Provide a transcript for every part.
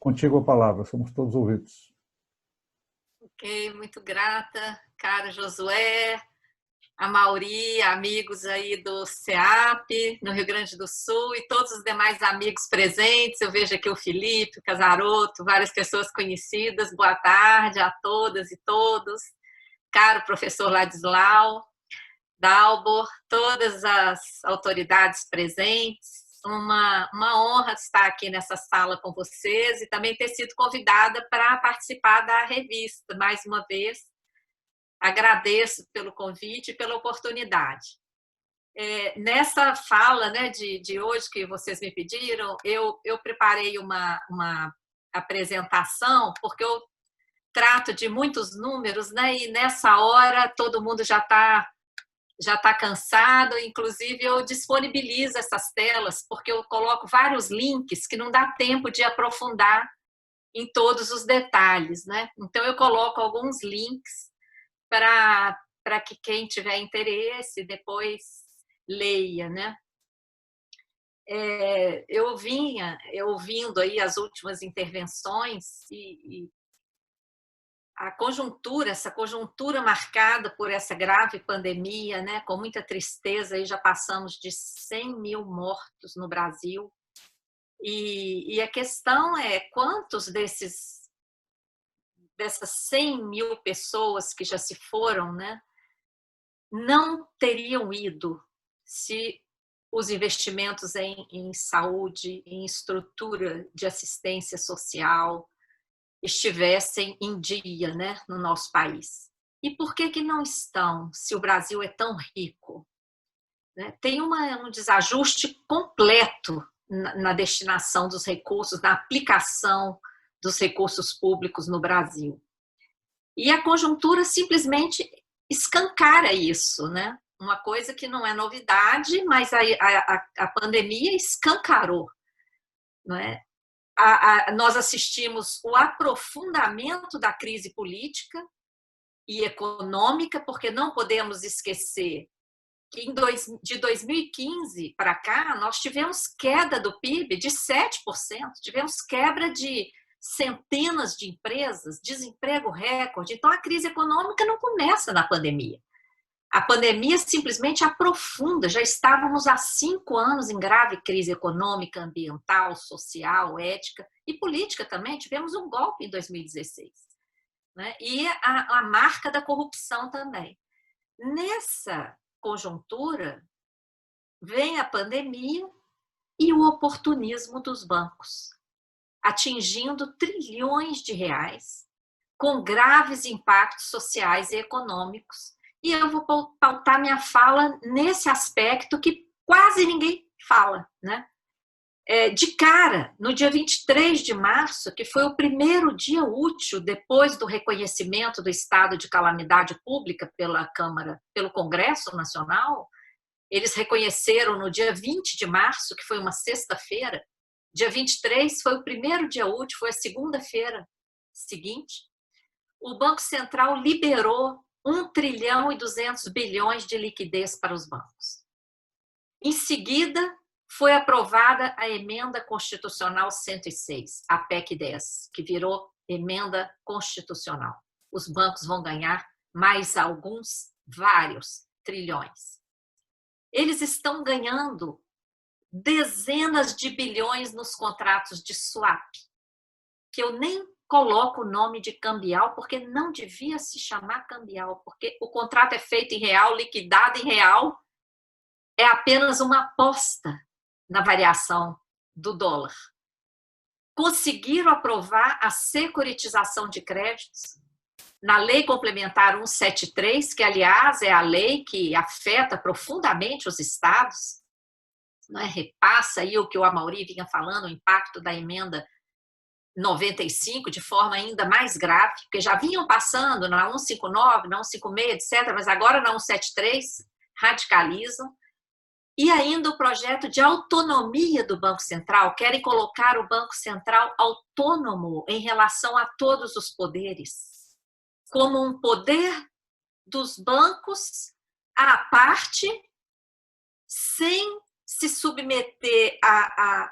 contigo a palavra, somos todos ouvidos. Ok, muito grata, caro Josué, a Mauri, amigos aí do CEAP, no Rio Grande do Sul, e todos os demais amigos presentes. Eu vejo aqui o Felipe, o Casaroto, várias pessoas conhecidas. Boa tarde a todas e todos. Caro professor Ladislau, Dalbor, todas as autoridades presentes. Uma honra estar aqui nessa sala com vocês e também ter sido convidada para participar da revista. Mais uma vez, agradeço pelo convite e pela oportunidade. Nessa fala, né, de hoje que vocês me pediram, eu preparei uma apresentação, porque eu trato de muitos números, né, e nessa hora todo mundo já está cansado, inclusive eu disponibilizo essas telas, porque eu coloco vários links que não dá tempo de aprofundar em todos os detalhes, né? Então eu coloco alguns links para que quem tiver interesse depois leia, né? Eu ouvindo aí as últimas intervenções e a conjuntura, essa conjuntura marcada por essa grave pandemia, né, com muita tristeza, aí já passamos de 100 mil mortos no Brasil, e a questão é quantos dessas 100 mil pessoas que já se foram, né, não teriam ido se os investimentos em saúde, em estrutura de assistência social, estivessem em dia, né, no nosso país. E por que não estão, se o Brasil é tão rico? Tem um desajuste completo na destinação dos recursos, na aplicação dos recursos públicos no Brasil. E a conjuntura simplesmente escancara isso, né? Uma coisa que não é novidade, mas a pandemia escancarou, não é? Nós assistimos o aprofundamento da crise política e econômica, porque não podemos esquecer que de 2015 para cá, nós tivemos queda do PIB de 7%, tivemos quebra de centenas de empresas, desemprego recorde. Então, a crise econômica não começa na pandemia. A pandemia simplesmente aprofunda. Já estávamos há 5 anos em grave crise econômica, ambiental, social, ética e política também. Tivemos um golpe em 2016, né? E a marca da corrupção também. Nessa conjuntura, vem a pandemia e o oportunismo dos bancos, atingindo trilhões de reais, com graves impactos sociais e econômicos. E eu vou pautar minha fala nesse aspecto que quase ninguém fala, né? De cara, no dia 23 de março, que foi o primeiro dia útil depois do reconhecimento do estado de calamidade pública pela Câmara, pelo Congresso Nacional, eles reconheceram no dia 20 de março, que foi uma sexta-feira. Dia 23 foi o primeiro dia útil, foi a segunda-feira seguinte. O Banco Central liberou 1 trilhão e 200 bilhões de liquidez para os bancos. Em seguida, foi aprovada a Emenda Constitucional 106, a PEC 10, que virou Emenda Constitucional. Os bancos vão ganhar mais alguns, vários trilhões. Eles estão ganhando dezenas de bilhões nos contratos de swap, que eu nem coloco o nome de cambial, porque não devia se chamar cambial, porque o contrato é feito em real, liquidado em real, é apenas uma aposta na variação do dólar. Conseguiram aprovar a securitização de créditos na Lei Complementar 173, que, aliás, é a lei que afeta profundamente os estados, não é? Repassa aí o que o Amaury vinha falando, o impacto da emenda 95, de forma ainda mais grave, porque já vinham passando na 159, na 156, etc., mas agora na 173 radicalizam. E ainda o projeto de autonomia do Banco Central, querem colocar o Banco Central autônomo em relação a todos os poderes, como um poder dos bancos à parte, sem se submeter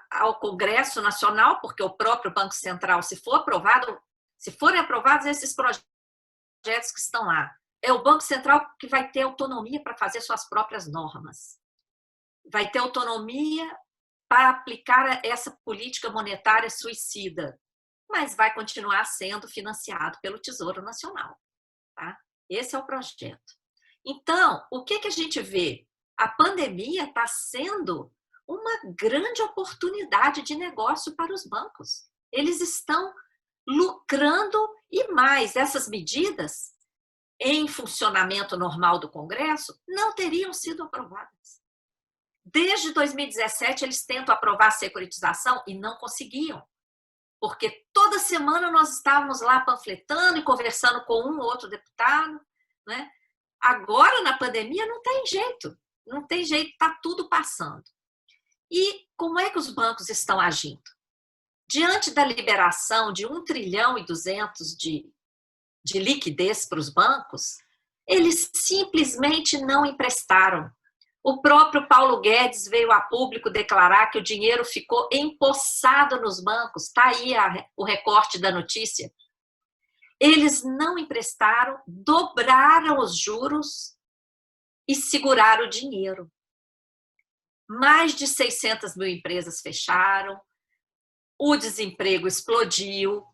ao Congresso Nacional, porque o próprio Banco Central, se forem aprovados esses projetos que estão lá, é o Banco Central que vai ter autonomia para fazer suas próprias normas. Vai ter autonomia para aplicar essa política monetária suicida, mas vai continuar sendo financiado pelo Tesouro Nacional. Tá? Esse é o projeto. Então, o que a gente vê? A pandemia está sendo uma grande oportunidade de negócio para os bancos. Eles estão lucrando e mais. Essas medidas, em funcionamento normal do Congresso, não teriam sido aprovadas. Desde 2017, eles tentam aprovar a securitização e não conseguiam. Porque toda semana nós estávamos lá panfletando e conversando com um ou outro deputado, né? Agora, na pandemia, não tem jeito, está tudo passando. E como é que os bancos estão agindo? Diante da liberação de 1,2 trilhão de liquidez para os bancos, eles simplesmente não emprestaram. O próprio Paulo Guedes veio a público declarar que o dinheiro ficou empossado nos bancos. Está aí o recorte da notícia. Eles não emprestaram, dobraram os juros e seguraram o dinheiro. Mais de 600 mil empresas fecharam, o desemprego explodiu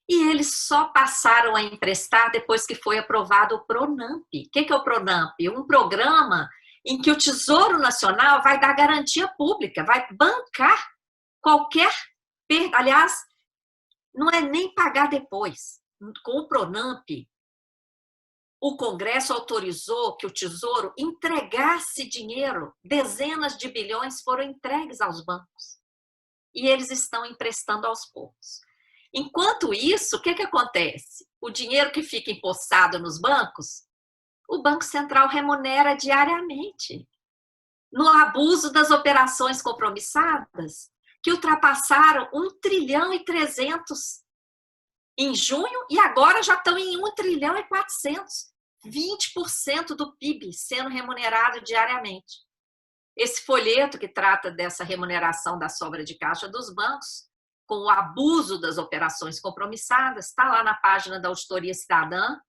e eles só passaram a emprestar depois que foi aprovado o Pronamp. O que é o Pronamp? Um programa em que o Tesouro Nacional vai dar garantia pública, vai bancar qualquer perda. Aliás, não é nem pagar depois. Com o Pronamp, o Congresso autorizou que o Tesouro entregasse dinheiro, dezenas de bilhões foram entregues aos bancos. E eles estão emprestando aos poucos. Enquanto isso, o que acontece? O dinheiro que fica empossado nos bancos, o Banco Central remunera diariamente, no abuso das operações compromissadas, que ultrapassaram 1,3 trilhão em junho e agora já estão em 1,4 trilhão. 20% do PIB sendo remunerado diariamente. Esse folheto que trata dessa remuneração da sobra de caixa dos bancos, com o abuso das operações compromissadas, está lá na página da Auditoria Cidadã.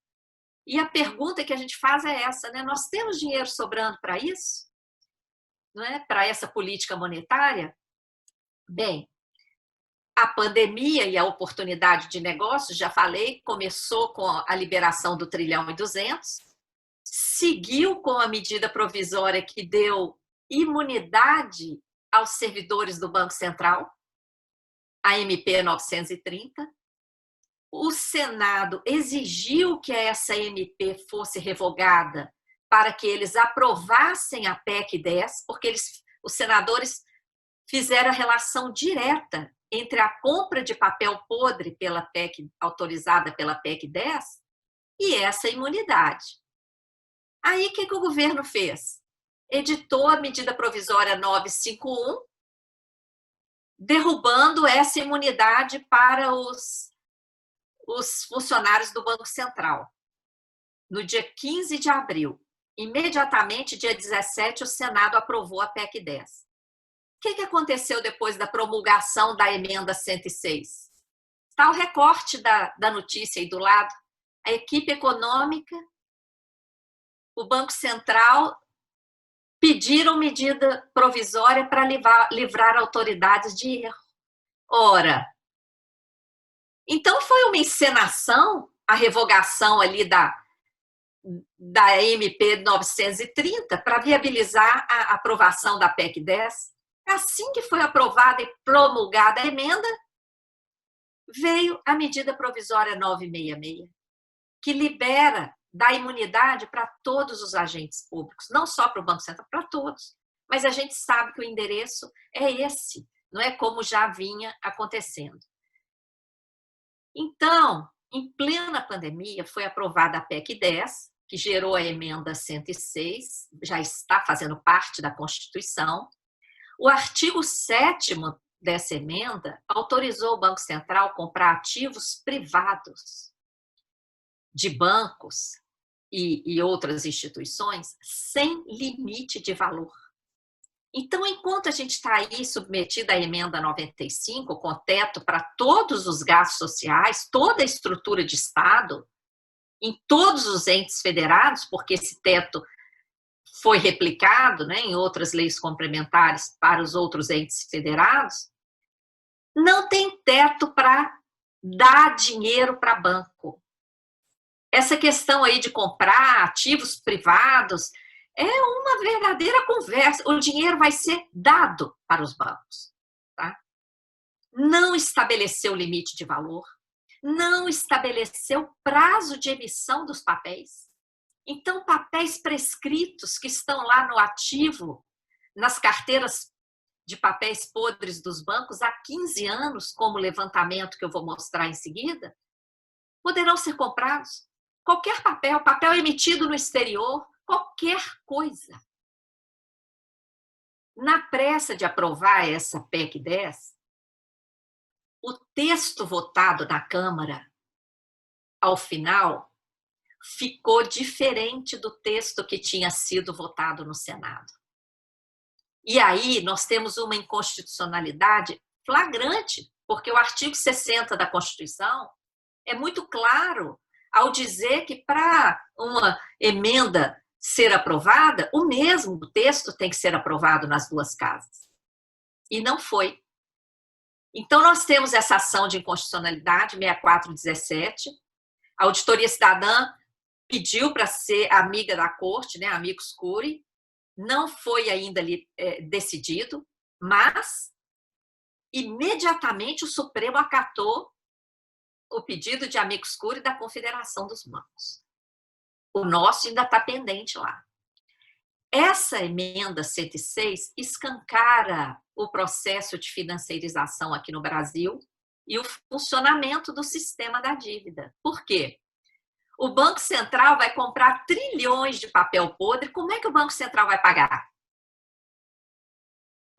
E a pergunta que a gente faz é essa, né? Nós temos dinheiro sobrando para isso? Não é? Para essa política monetária? Bem, a pandemia e a oportunidade de negócios, já falei, começou com a liberação do 1,2 trilhão, seguiu com a medida provisória que deu imunidade aos servidores do Banco Central, a MP 930. O Senado exigiu que essa MP fosse revogada para que eles aprovassem a PEC 10, porque os senadores fizeram a relação direta entre a compra de papel podre pela PEC, autorizada pela PEC 10, e essa imunidade. Aí, o que o governo fez? Editou a medida provisória 951, derrubando essa imunidade para os funcionários do Banco Central. No dia 15 de abril, imediatamente, dia 17, o Senado aprovou a PEC 10. O que aconteceu depois da promulgação da emenda 106? Está o recorte da notícia aí do lado. A equipe econômica, o Banco Central pediram medida provisória para livrar autoridades de erro. Ora, então foi uma encenação a revogação ali da MP 930 para viabilizar a aprovação da PEC 10. Assim que foi aprovada e promulgada a emenda, veio a medida provisória 966, que libera, dá imunidade para todos os agentes públicos, não só para o Banco Central, para todos. Mas a gente sabe que o endereço é esse, não é como já vinha acontecendo. Então, em plena pandemia, foi aprovada a PEC 10, que gerou a emenda 106, já está fazendo parte da Constituição. O artigo 7º dessa emenda autorizou o Banco Central a comprar ativos privados de bancos e outras instituições sem limite de valor. Então, enquanto a gente está aí submetido à emenda 95, com teto para todos os gastos sociais, toda a estrutura de Estado, em todos os entes federados, porque esse teto foi replicado, né, em outras leis complementares para os outros entes federados, não tem teto para dar dinheiro para banco. Essa questão aí de comprar ativos privados é uma verdadeira conversa. O dinheiro vai ser dado para os bancos. Tá? Não estabeleceu limite de valor, não estabeleceu prazo de emissão dos papéis. Então, papéis prescritos que estão lá no ativo, nas carteiras de papéis podres dos bancos há 15 anos, como o levantamento que eu vou mostrar em seguida, poderão ser comprados. Qualquer papel, papel emitido no exterior, qualquer coisa. Na pressa de aprovar essa PEC 10, o texto votado na Câmara, ao final, ficou diferente do texto que tinha sido votado no Senado. E aí nós temos uma inconstitucionalidade flagrante, porque o artigo 60 da Constituição é muito claro ao dizer que para uma emenda ser aprovada, o mesmo texto tem que ser aprovado nas duas casas. E não foi. Então nós temos essa ação de inconstitucionalidade 6417, a Auditoria Cidadã pediu para ser amiga da corte, né, amicus curiae, não foi ainda ali decidido, mas imediatamente o Supremo acatou o pedido de amicus curiae da Confederação dos Bancos. O nosso ainda está pendente lá. Essa emenda 106 escancara o processo de financiarização aqui no Brasil e o funcionamento do sistema da dívida. Por quê? O Banco Central vai comprar trilhões de papel podre. Como é que o Banco Central vai pagar?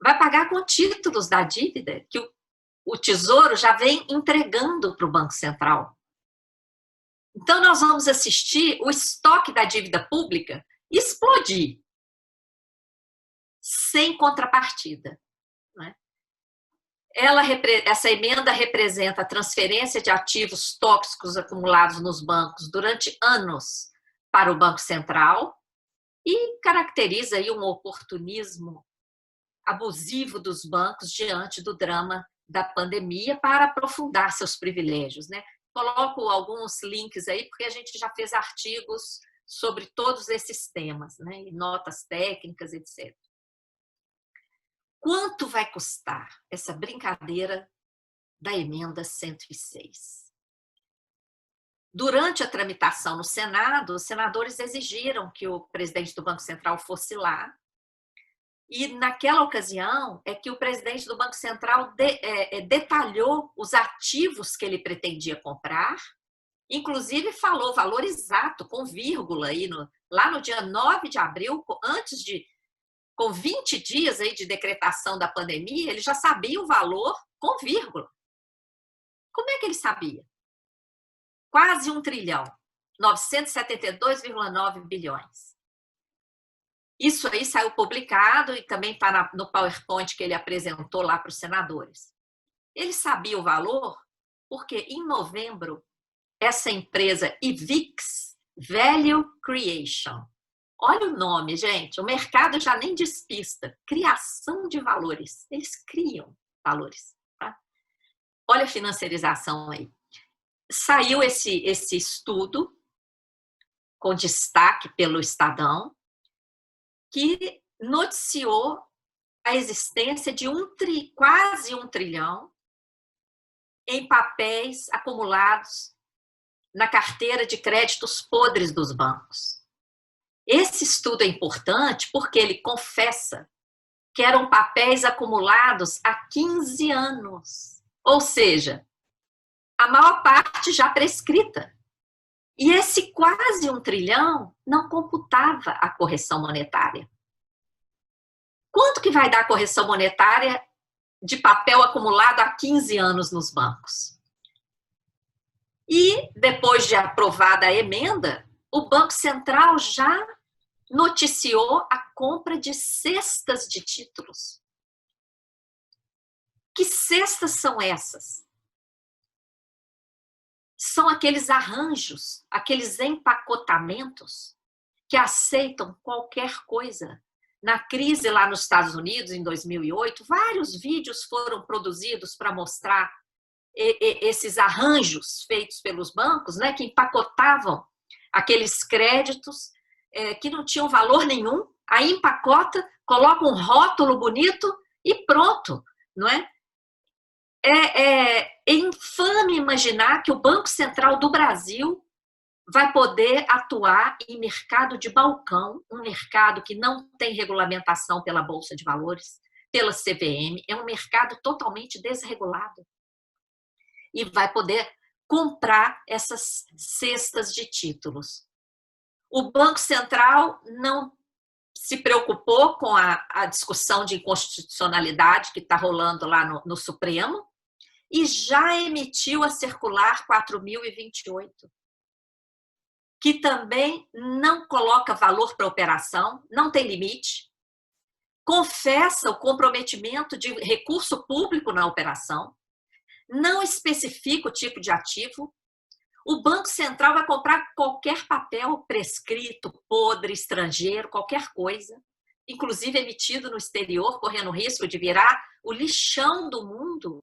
Vai pagar com títulos da dívida que o Tesouro já vem entregando para o Banco Central. Então, nós vamos assistir o estoque da dívida pública explodir sem contrapartida. Né? Essa emenda representa a transferência de ativos tóxicos acumulados nos bancos durante anos para o Banco Central e caracteriza aí um oportunismo abusivo dos bancos diante do drama da pandemia para aprofundar seus privilégios. Né? Coloco alguns links aí, porque a gente já fez artigos sobre todos esses temas, né? E notas técnicas, etc. Quanto vai custar essa brincadeira da emenda 106? Durante a tramitação no Senado, os senadores exigiram que o presidente do Banco Central fosse lá, e naquela ocasião é que o presidente do Banco Central detalhou os ativos que ele pretendia comprar, inclusive falou valor exato, com vírgula, aí lá no dia 9 de abril, com 20 dias aí de decretação da pandemia, ele já sabia o valor com vírgula. Como é que ele sabia? Quase 1 trilhão, 972,9 bilhões. Isso aí saiu publicado e também está no PowerPoint que ele apresentou lá para os senadores. Ele sabia o valor porque, em novembro, essa empresa IVIX, Value Creation, olha o nome, gente, o mercado já nem despista, criação de valores, eles criam valores. Tá? Olha a financiarização aí. Saiu esse estudo, com destaque pelo Estadão, que noticiou a existência de quase 1 trilhão em papéis acumulados na carteira de créditos podres dos bancos. Esse estudo é importante porque ele confessa que eram papéis acumulados há 15 anos, ou seja, a maior parte já prescrita. E esse quase 1 trilhão não computava a correção monetária. Quanto que vai dar a correção monetária de papel acumulado há 15 anos nos bancos? E, depois de aprovada a emenda, o Banco Central já noticiou a compra de cestas de títulos. Que cestas são essas? São aqueles arranjos, aqueles empacotamentos que aceitam qualquer coisa. Na crise lá nos Estados Unidos, em 2008, vários vídeos foram produzidos para mostrar esses arranjos feitos pelos bancos, né, que empacotavam aqueles créditos que não tinham valor nenhum, aí empacota, coloca um rótulo bonito e pronto, não é? É infame imaginar que o Banco Central do Brasil vai poder atuar em mercado de balcão, um mercado que não tem regulamentação pela Bolsa de Valores, pela CVM, é um mercado totalmente desregulado. E vai poder comprar essas cestas de títulos. O Banco Central não se preocupou com a discussão de inconstitucionalidade que está rolando lá no Supremo e já emitiu a circular 4.028, que também não coloca valor para a operação, não tem limite, confessa o comprometimento de recurso público na operação, não especifica o tipo de ativo. O Banco Central vai comprar qualquer papel prescrito, podre, estrangeiro, qualquer coisa, inclusive emitido no exterior, correndo risco de virar o lixão do mundo,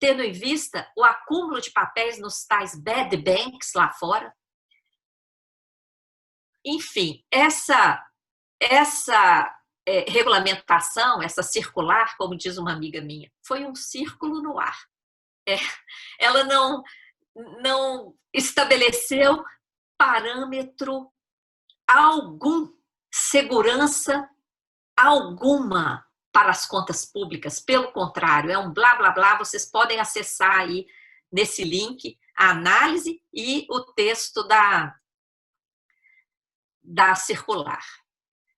tendo em vista o acúmulo de papéis nos tais bad banks lá fora. Enfim, essa regulamentação, essa circular, como diz uma amiga minha, foi um círculo no ar. Ela não estabeleceu parâmetro algum, segurança alguma para as contas públicas. Pelo contrário, é um blá, blá, blá. Vocês podem acessar aí nesse link a análise e o texto da circular.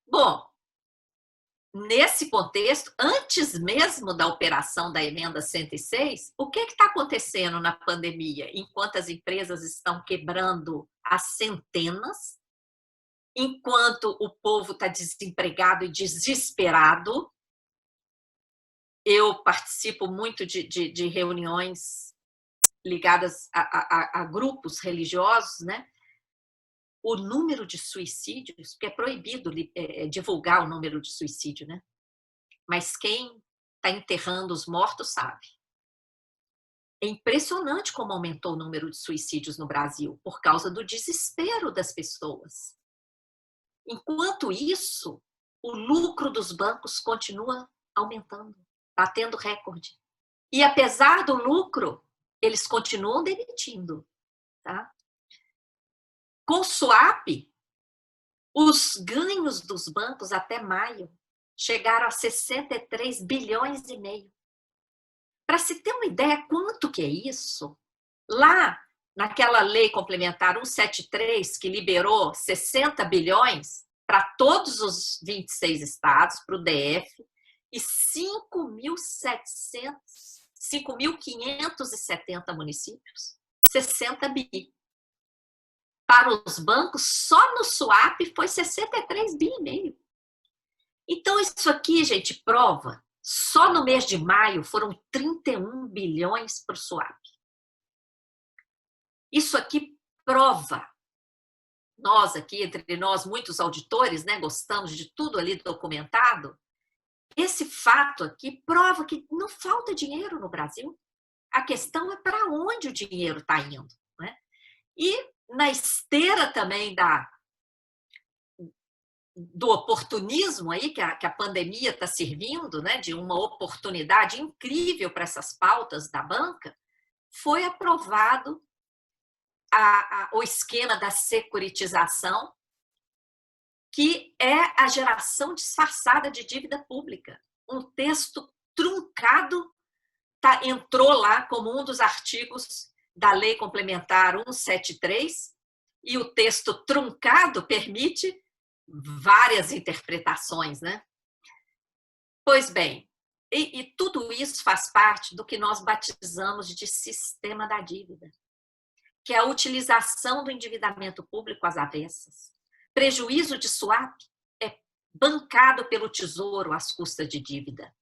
Bom, nesse contexto, antes mesmo da operação da emenda 106, o que está acontecendo na pandemia? Enquanto as empresas estão quebrando às centenas, enquanto o povo está desempregado e desesperado, eu participo muito de reuniões ligadas a grupos religiosos, né? O número de suicídios, porque é proibido divulgar o número de suicídio, né? Mas quem está enterrando os mortos sabe. É impressionante como aumentou o número de suicídios no Brasil por causa do desespero das pessoas. Enquanto isso, o lucro dos bancos continua aumentando, batendo recorde. E apesar do lucro, eles continuam demitindo, tá? Com o swap, os ganhos dos bancos até maio chegaram a 63 bilhões e meio. Para se ter uma ideia quanto que é isso, lá naquela lei complementar 173, que liberou 60 bilhões para todos os 26 estados, para o DF, e 5.570 municípios, 60 bi. Para os bancos, só no swap foi 63 bi e meio. Então, isso aqui, gente, prova, só no mês de maio foram 31 bilhões para o swap. Isso aqui prova, nós aqui, entre nós, muitos auditores, né, gostamos de tudo ali documentado, esse fato aqui prova que não falta dinheiro no Brasil. A questão é para onde o dinheiro está indo, né? E na esteira também do oportunismo aí que a pandemia está servindo, né, de uma oportunidade incrível para essas pautas da banca, foi aprovado o esquema da securitização, que é a geração disfarçada de dívida pública. Um texto truncado entrou lá como um dos artigos da Lei Complementar 173, e o texto truncado permite várias interpretações, né? Pois bem, e tudo isso faz parte do que nós batizamos de sistema da dívida, que é a utilização do endividamento público às avessas, prejuízo de swap, bancado pelo Tesouro às custas de dívida.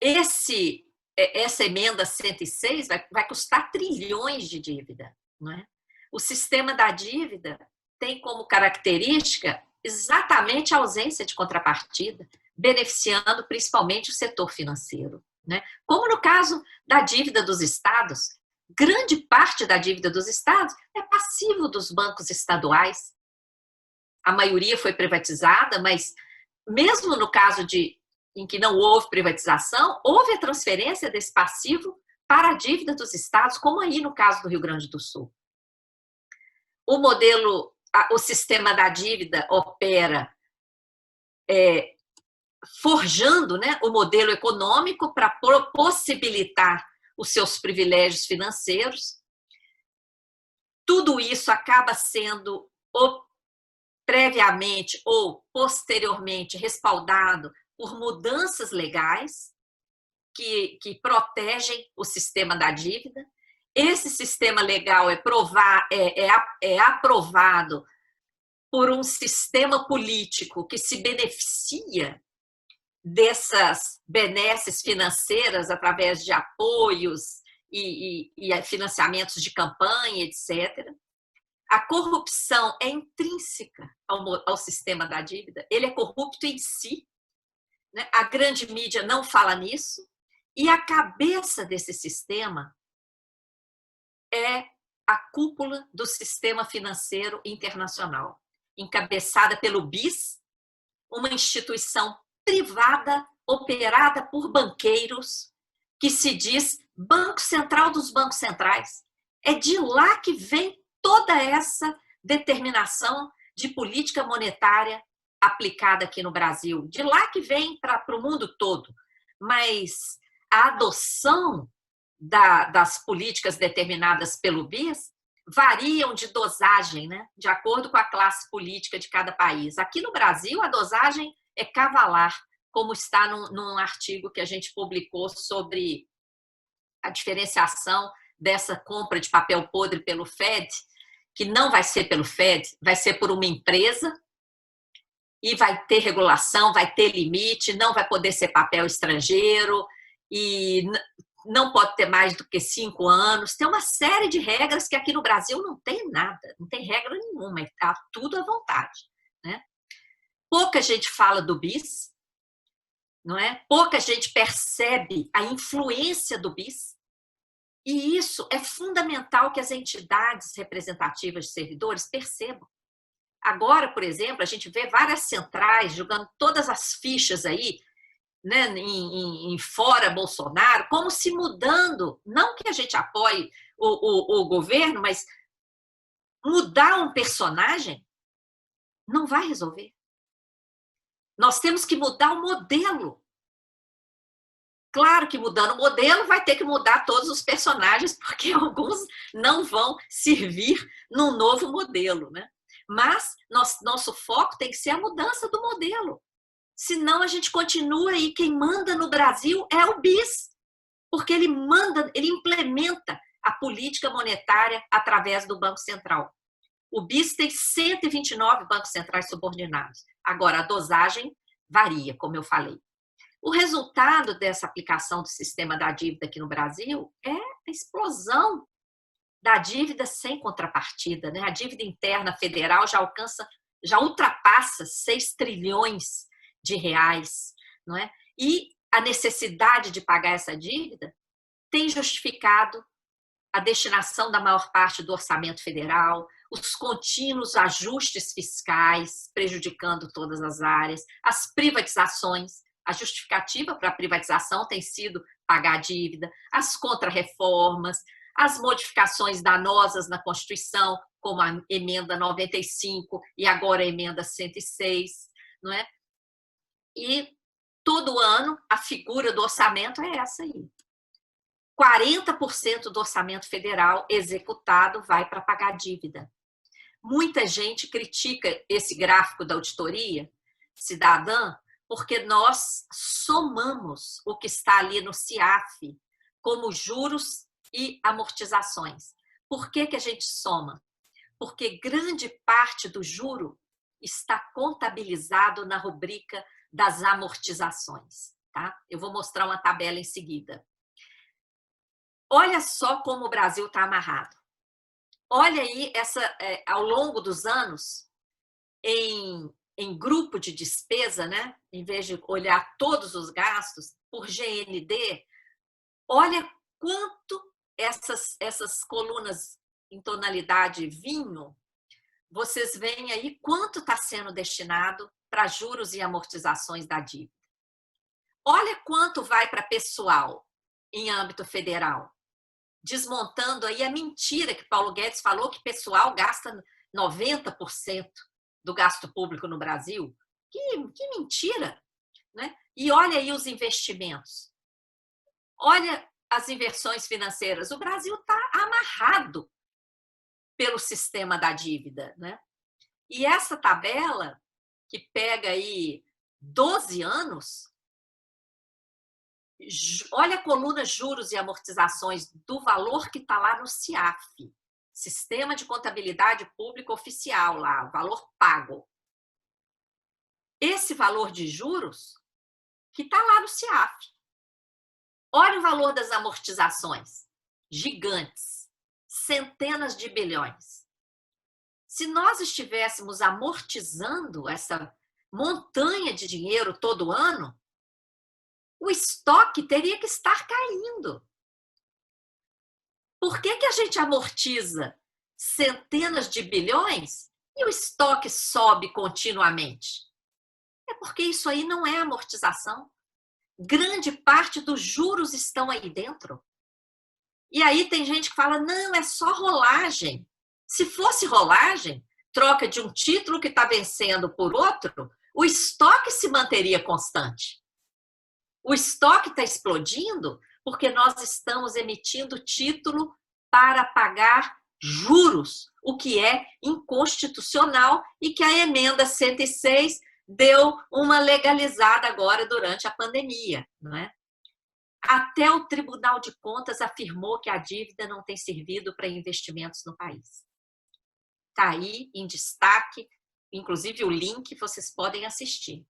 Essa emenda 106 vai custar trilhões de dívida, não é? O sistema da dívida tem como característica exatamente a ausência de contrapartida, beneficiando principalmente o setor financeiro, né? Como no caso da dívida dos estados, grande parte da dívida dos estados é passivo dos bancos estaduais. A maioria foi privatizada, mas mesmo no caso em que não houve privatização, houve a transferência desse passivo para a dívida dos estados, como aí no caso do Rio Grande do Sul. O sistema da dívida opera forjando, né, o modelo econômico para possibilitar os seus privilégios financeiros. Tudo isso acaba sendo previamente ou posteriormente respaldado por mudanças legais que protegem o sistema da dívida. Esse sistema legal é aprovado por um sistema político que se beneficia dessas benesses financeiras através de apoios e financiamentos de campanha, etc. A corrupção é intrínseca ao sistema da dívida, ele é corrupto em si, né? A grande mídia não fala nisso, e a cabeça desse sistema é a cúpula do sistema financeiro internacional, encabeçada pelo BIS, uma instituição privada operada por banqueiros que se diz Banco Central dos Bancos Centrais. É de lá que vem toda essa determinação de política monetária aplicada aqui no Brasil. De lá que vem para o mundo todo. Mas a adoção das políticas determinadas pelo BIS variam de dosagem, né? De acordo com a classe política de cada país. Aqui no Brasil, a dosagem é cavalar, como está num artigo que a gente publicou sobre a diferenciação dessa compra de papel podre pelo FED, que não vai ser pelo FED, vai ser por uma empresa, e vai ter regulação, vai ter limite, não vai poder ser papel estrangeiro, e não pode ter mais do que 5 anos. Tem uma série de regras que aqui no Brasil não tem nada, não tem regra nenhuma, está tudo à vontade, né? Pouca gente fala do BIS, não é? Pouca gente percebe a influência do BIS, e isso é fundamental que as entidades representativas de servidores percebam. Agora, por exemplo, a gente vê várias centrais jogando todas as fichas aí, né, em fora Bolsonaro, como se mudando, não que a gente apoie o governo, mas mudar um personagem não vai resolver. Nós temos que mudar o modelo. Claro que mudando o modelo vai ter que mudar todos os personagens, porque alguns não vão servir num novo modelo, né? Mas nosso foco tem que ser a mudança do modelo. Senão a gente continua aí, quem manda no Brasil é o BIS, porque ele implementa a política monetária através do Banco Central. O BIS tem 129 bancos centrais subordinados. Agora, a dosagem varia, como eu falei. O resultado dessa aplicação do sistema da dívida aqui no Brasil é a explosão da dívida sem contrapartida, né? A dívida interna federal já ultrapassa 6 trilhões de reais, não é? E a necessidade de pagar essa dívida tem justificado a destinação da maior parte do orçamento federal, os contínuos ajustes fiscais prejudicando todas as áreas, as privatizações. A justificativa para a privatização tem sido pagar a dívida, as contrarreformas, as modificações danosas na Constituição, como a emenda 95 e agora a emenda 106, não é? E todo ano a figura do orçamento é essa aí. 40% do orçamento federal executado vai para pagar dívida. Muita gente critica esse gráfico da auditoria cidadã, porque nós somamos o que está ali no CIAF como juros e amortizações. Por que a gente soma? Porque grande parte do juro está contabilizado na rubrica das amortizações. Tá? Eu vou mostrar uma tabela em seguida. Olha só como o Brasil está amarrado. Olha aí, ao longo dos anos, em grupo de despesa, né? Em vez de olhar todos os gastos por GND, olha quanto essas colunas em tonalidade vinho, vocês veem aí quanto está sendo destinado para juros e amortizações da dívida. Olha quanto vai para pessoal em âmbito federal, desmontando aí a mentira que Paulo Guedes falou que pessoal gasta 90% do gasto público no Brasil. Que mentira! Né? E olha aí os investimentos. Olha as inversões financeiras. O Brasil está amarrado pelo sistema da dívida. Né? E essa tabela, que pega aí 12 anos, olha a coluna juros e amortizações do valor que está lá no CIAF, Sistema de Contabilidade Pública Oficial, lá, o valor pago. Esse valor de juros que está lá no CIAF. Olha o valor das amortizações, gigantes, centenas de bilhões. Se nós estivéssemos amortizando essa montanha de dinheiro todo ano, o estoque teria que estar caindo. Por que a gente amortiza centenas de bilhões e o estoque sobe continuamente? É porque isso aí não é amortização. Grande parte dos juros estão aí dentro. E aí tem gente que fala, não, é só rolagem. Se fosse rolagem, troca de um título que está vencendo por outro, o estoque se manteria constante. O estoque está explodindo porque nós estamos emitindo título para pagar juros, o que é inconstitucional e que a emenda 106 deu uma legalizada agora durante a pandemia. Não é? Até o Tribunal de Contas afirmou que a dívida não tem servido para investimentos no país. Está aí em destaque, inclusive o link vocês podem assistir.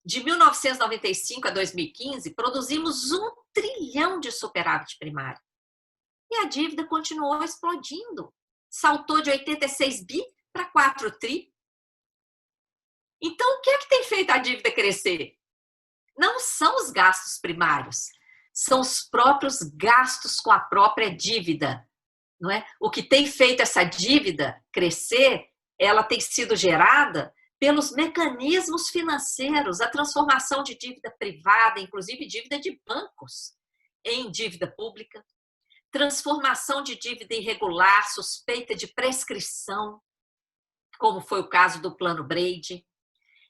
De 1995 a 2015, produzimos 1 trilhão de superávit primário. E a dívida continuou explodindo. Saltou de 86 bi para 4 tri. Então, o que é que tem feito a dívida crescer? Não são os gastos primários, são os próprios gastos com a própria dívida. Não é? O que tem feito essa dívida crescer, ela tem sido gerada pelos mecanismos financeiros, a transformação de dívida privada, inclusive dívida de bancos, em dívida pública, transformação de dívida irregular, suspeita de prescrição, como foi o caso do Plano Brady,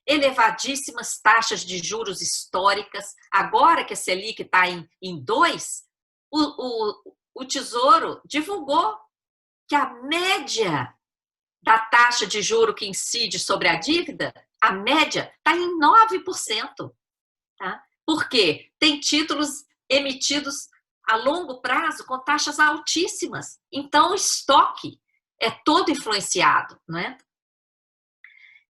elevadíssimas taxas de juros históricas. Agora que a Selic está em 2, o Tesouro divulgou que a média da taxa de juro que incide sobre a dívida, a média está em 9%. Tá? Por quê? Tem títulos emitidos a longo prazo com taxas altíssimas. Então, o estoque é todo influenciado. Não é?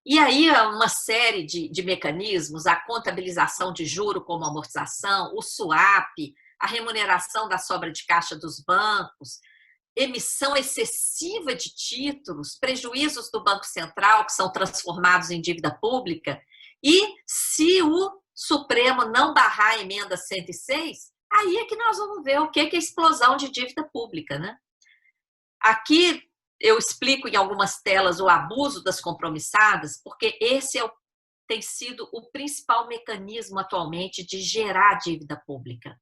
E aí, uma série de mecanismos, a contabilização de juro como amortização, o swap, a remuneração da sobra de caixa dos bancos, emissão excessiva de títulos, prejuízos do Banco Central que são transformados em dívida pública, e se o Supremo não barrar a emenda 106, aí é que nós vamos ver o que é explosão de dívida pública. Né? Aqui eu explico em algumas telas o abuso das compromissadas, porque esse tem sido o principal mecanismo atualmente de gerar dívida pública.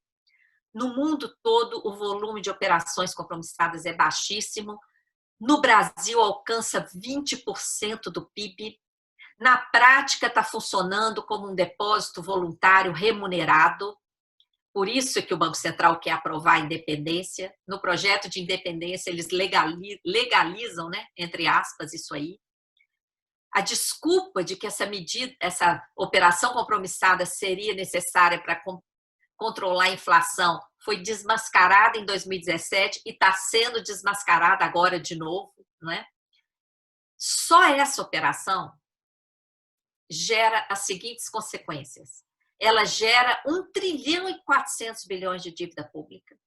No mundo todo, o volume de operações compromissadas é baixíssimo. No Brasil, alcança 20% do PIB. Na prática, está funcionando como um depósito voluntário remunerado. Por isso é que o Banco Central quer aprovar a independência. No projeto de independência, eles legalizam, né, entre aspas, isso aí. A desculpa de que essa operação compromissada seria necessária para controlar a inflação foi desmascarada em 2017 e está sendo desmascarada agora de novo. Não é? Só essa operação gera as seguintes consequências. Ela gera 1 trilhão e 400 bilhões de dívida pública.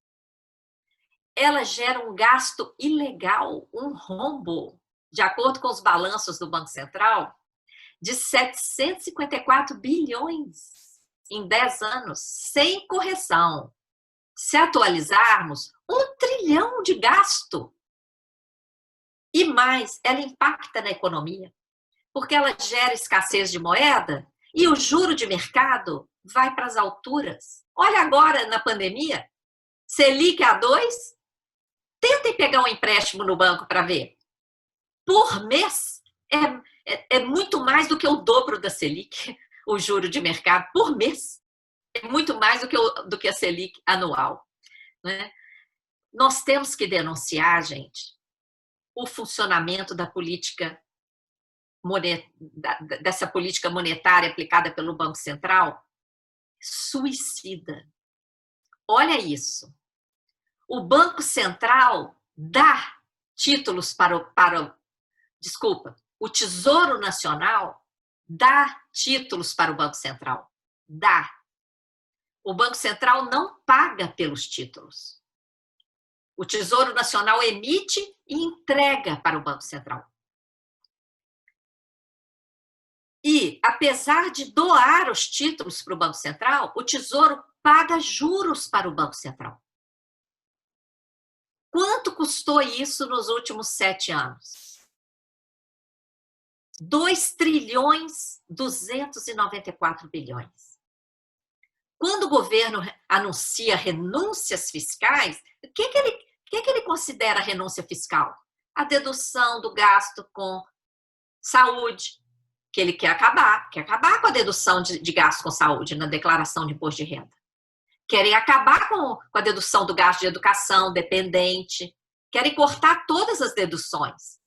Ela gera um gasto ilegal, um rombo, de acordo com os balanços do Banco Central, de 754 bilhões em 10 anos, sem correção. Se atualizarmos, 1 trilhão de gasto. E mais, ela impacta na economia, porque ela gera escassez de moeda e o juro de mercado vai para as alturas. Olha agora, na pandemia, Selic a 2, tentem pegar um empréstimo no banco para ver. Por mês, é muito mais do que o dobro da Selic, o juro de mercado, por mês. É muito mais do que a Selic anual. Né? Nós temos que denunciar, gente, o funcionamento da política dessa política monetária aplicada pelo Banco Central, suicida. Olha isso. O Banco Central dá títulos o Tesouro Nacional dá títulos para o Banco Central. Dá. O Banco Central não paga pelos títulos. O Tesouro Nacional emite e entrega para o Banco Central. E, apesar de doar os títulos para o Banco Central, o Tesouro paga juros para o Banco Central. Quanto custou isso nos últimos 7 anos? 2 trilhões 294 bilhões. Quando o governo anuncia renúncias fiscais, o que ele considera renúncia fiscal? A dedução do gasto com saúde, que ele quer acabar com a dedução de gasto com saúde na declaração de imposto de renda. Querem acabar com a dedução do gasto de educação, dependente, querem cortar todas as deduções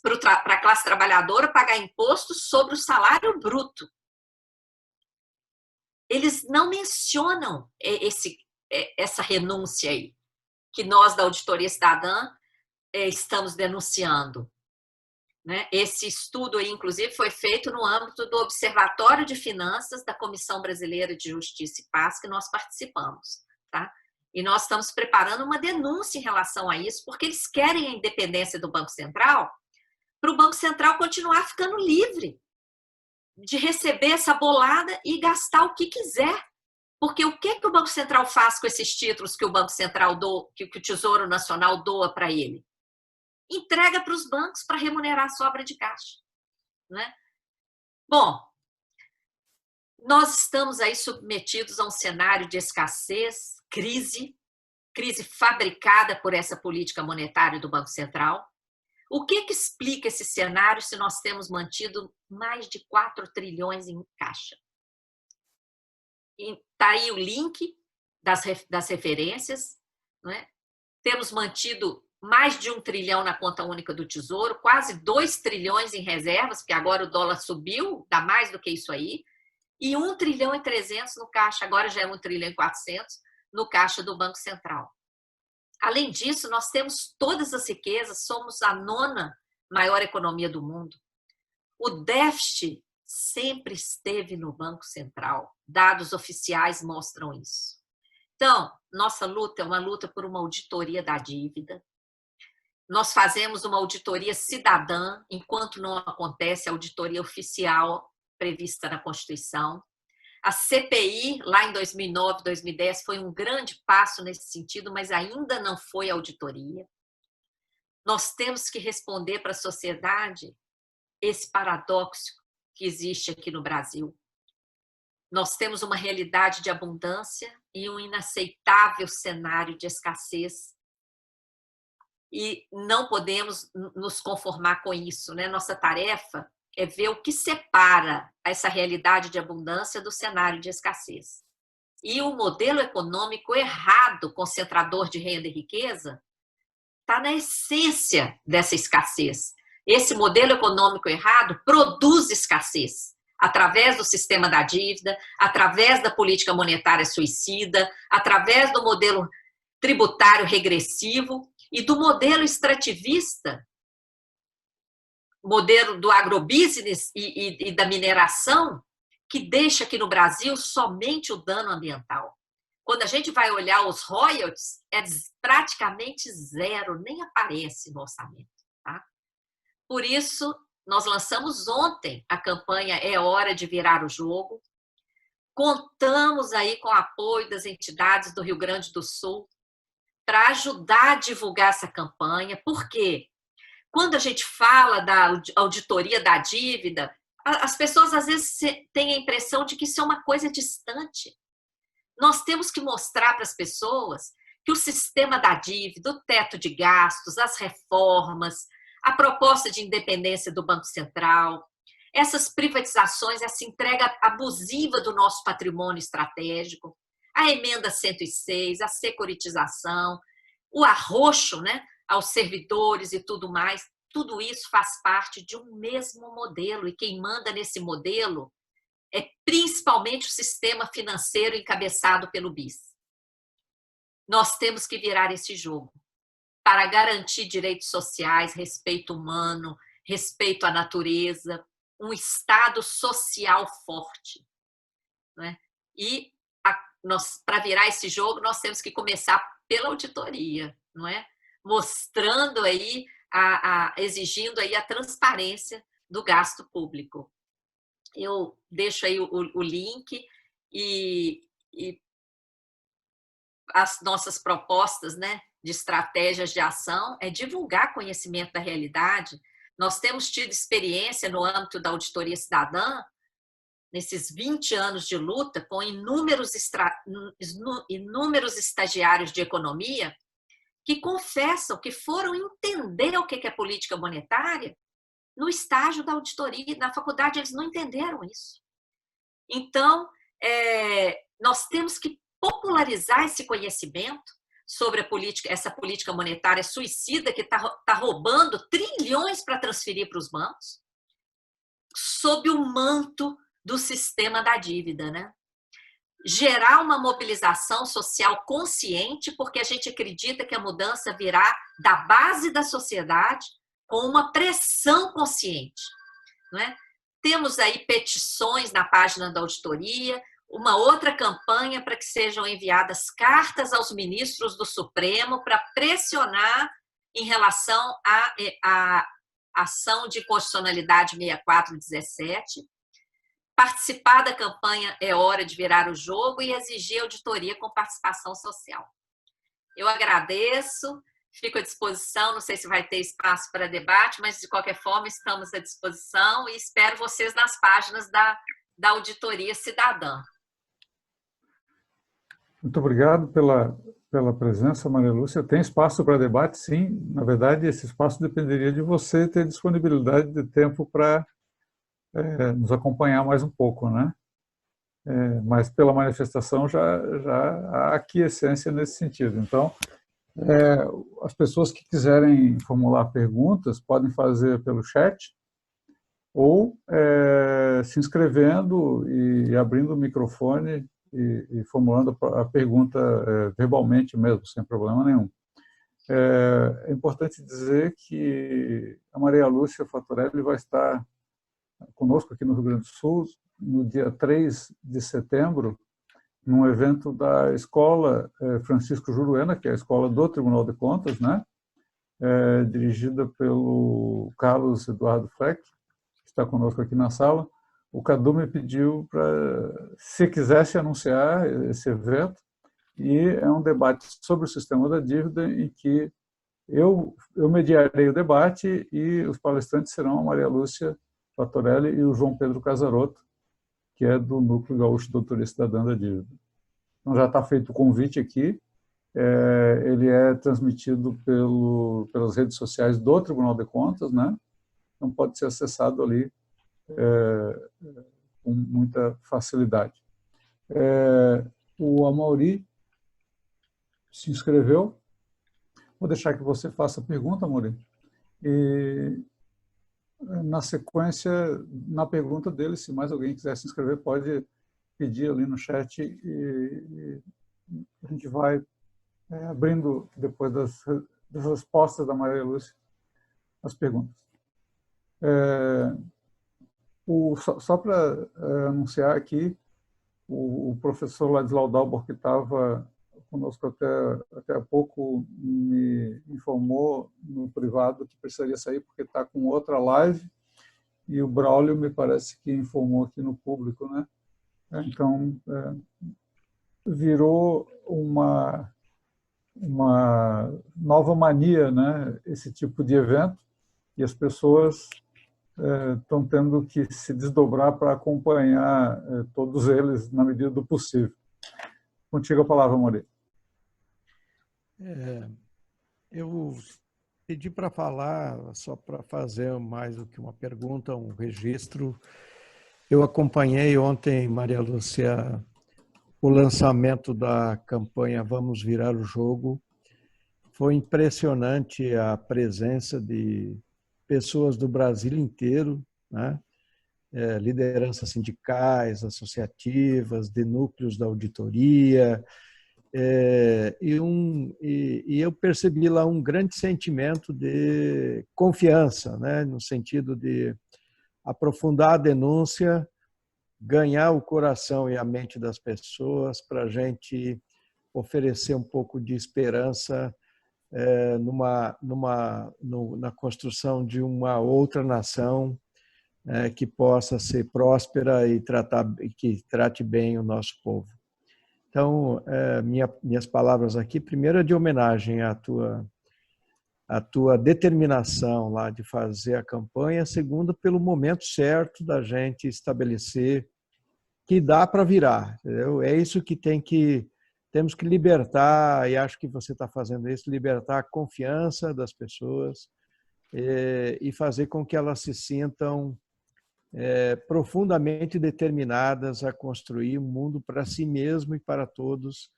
para a classe trabalhadora pagar imposto sobre o salário bruto. Eles não mencionam essa renúncia aí, que nós da Auditoria Cidadã estamos denunciando. Né? Esse estudo aí, inclusive, foi feito no âmbito do Observatório de Finanças da Comissão Brasileira de Justiça e Paz, que nós participamos. Tá? E nós estamos preparando uma denúncia em relação a isso, porque eles querem a independência do Banco Central, para o Banco Central continuar ficando livre de receber essa bolada e gastar o que quiser. Porque o que o Banco Central faz com esses títulos que o Banco Central que o Tesouro Nacional doa para ele? Entrega para os bancos para remunerar a sobra de caixa. Né? Bom, nós estamos aí submetidos a um cenário de escassez, crise fabricada por essa política monetária do Banco Central. O que explica esse cenário se nós temos mantido mais de 4 trilhões em caixa? Está aí o link das referências. Né? Temos mantido mais de 1 trilhão na conta única do Tesouro, quase 2 trilhões em reservas, porque agora o dólar subiu, dá mais do que isso aí, e 1 trilhão e 300 no caixa, agora já é 1 trilhão e 400 no caixa do Banco Central. Além disso, nós temos todas as riquezas, somos a 9ª maior economia do mundo. O déficit sempre esteve no Banco Central, dados oficiais mostram isso. Então, nossa luta é uma luta por uma auditoria da dívida. Nós fazemos uma auditoria cidadã, enquanto não acontece a auditoria oficial prevista na Constituição. A CPI, lá em 2009, 2010, foi um grande passo nesse sentido, mas ainda não foi auditoria. Nós temos que responder para a sociedade esse paradoxo que existe aqui no Brasil. Nós temos uma realidade de abundância e um inaceitável cenário de escassez. E não podemos nos conformar com isso. Né? Nossa tarefa é ver o que separa essa realidade de abundância do cenário de escassez. E o modelo econômico errado, concentrador de renda e riqueza, está na essência dessa escassez. Esse modelo econômico errado produz escassez através do sistema da dívida, através da política monetária suicida, através do modelo tributário regressivo e do modelo extrativista modelo do agrobusiness e da mineração, que deixa aqui no Brasil somente o dano ambiental. Quando a gente vai olhar os royalties, é praticamente zero, nem aparece no orçamento. Tá? Por isso, nós lançamos ontem a campanha É Hora de Virar o Jogo. Contamos aí com o apoio das entidades do Rio Grande do Sul para ajudar a divulgar essa campanha. Por quê? Quando a gente fala da auditoria da dívida, as pessoas às vezes têm a impressão de que isso é uma coisa distante. Nós temos que mostrar para as pessoas que o sistema da dívida, o teto de gastos, as reformas, a proposta de independência do Banco Central, essas privatizações, essa entrega abusiva do nosso patrimônio estratégico, a emenda 106, a securitização, o arroxo, né, aos servidores e tudo mais, tudo isso faz parte de um mesmo modelo, e quem manda nesse modelo é principalmente o sistema financeiro encabeçado pelo BIS. Nós temos que virar esse jogo para garantir direitos sociais, respeito humano, respeito à natureza, um Estado social forte. Né? E para virar esse jogo, nós temos que começar pela auditoria, não é? Mostrando aí, exigindo aí a transparência do gasto público. Eu deixo aí o link e as nossas propostas, né, de estratégias de ação é divulgar conhecimento da realidade. Nós temos tido experiência no âmbito da auditoria cidadã, nesses 20 anos de luta, com inúmeros estagiários de economia que confessam que foram entender o que é política monetária no estágio da auditoria. Na faculdade, eles não entenderam isso. Então, nós temos que popularizar esse conhecimento sobre essa política monetária suicida que está roubando trilhões para transferir para os bancos, sob o manto do sistema da dívida, né? Gerar uma mobilização social consciente, porque a gente acredita que a mudança virá da base da sociedade com uma pressão consciente, não é? Temos aí petições na página da auditoria, uma outra campanha para que sejam enviadas cartas aos ministros do Supremo para pressionar em relação à ação de constitucionalidade 6417, participar da campanha É Hora de Virar o Jogo e exigir auditoria com participação social. Eu agradeço, fico à disposição, não sei se vai ter espaço para debate, mas de qualquer forma estamos à disposição e espero vocês nas páginas da Auditoria Cidadã. Muito obrigado pela presença, Maria Lúcia. Tem espaço para debate, sim. Na verdade, esse espaço dependeria de você ter disponibilidade de tempo para nos acompanhar mais um pouco, né? Mas pela manifestação já há aquiescência nesse sentido. Então, as pessoas que quiserem formular perguntas podem fazer pelo chat ou se inscrevendo e abrindo o microfone e formulando a pergunta verbalmente mesmo, sem problema nenhum. É importante dizer que a Maria Lúcia Fattorelli vai estar conosco aqui no Rio Grande do Sul no dia 3 de setembro, num evento da Escola Francisco Juruena, que é a escola do Tribunal de Contas, né? Dirigida pelo Carlos Eduardo Fleck, que está conosco aqui na sala. O Cadu me pediu para, se quisesse anunciar esse evento, e é um debate sobre o sistema da dívida em que eu mediarei o debate e os palestrantes serão a Maria Lúcia Fattorelli e o João Pedro Casarotto, que é do Núcleo Gaúcho de Auditoria Cidadã da Dívida. Então já está feito o convite aqui, ele é transmitido pelas redes sociais do Tribunal de Contas, né? Então pode ser acessado ali com muita facilidade. O Amaury se inscreveu. Vou deixar que você faça a pergunta, Amaury. E, na sequência, na pergunta dele, se mais alguém quiser se inscrever, pode pedir ali no chat e a gente vai abrindo, depois das respostas da Maria Lúcia, as perguntas. Só para anunciar aqui, o professor Ladislau Dalbor, que estava conosco até há pouco, me informou no privado que precisaria sair porque está com outra live, e o Braulio me parece que informou aqui no público, né? Então, virou uma nova mania, né? Esse tipo de evento, e as pessoas estão tendo que se desdobrar para acompanhar todos eles na medida do possível. Contigo a palavra, Maurício. Eu pedi para falar, só para fazer mais do que uma pergunta, um registro. Eu acompanhei ontem, Maria Lúcia, o lançamento da campanha Vamos Virar o Jogo. Foi impressionante a presença de pessoas do Brasil inteiro, né? Lideranças sindicais, associativas, de núcleos da auditoria, e eu percebi lá um grande sentimento de confiança, né? No sentido de aprofundar a denúncia, ganhar o coração e a mente das pessoas para a gente oferecer um pouco de esperança na construção de uma outra nação que possa ser próspera e que trate bem o nosso povo. Então, minhas palavras aqui, primeiro é de homenagem à tua determinação lá de fazer a campanha, segundo, pelo momento certo da gente estabelecer que dá para virar, entendeu? É isso que temos que libertar, e acho que você está fazendo isso, libertar a confiança das pessoas e fazer com que elas se sintam profundamente determinadas a construir um mundo para si mesmo e para todos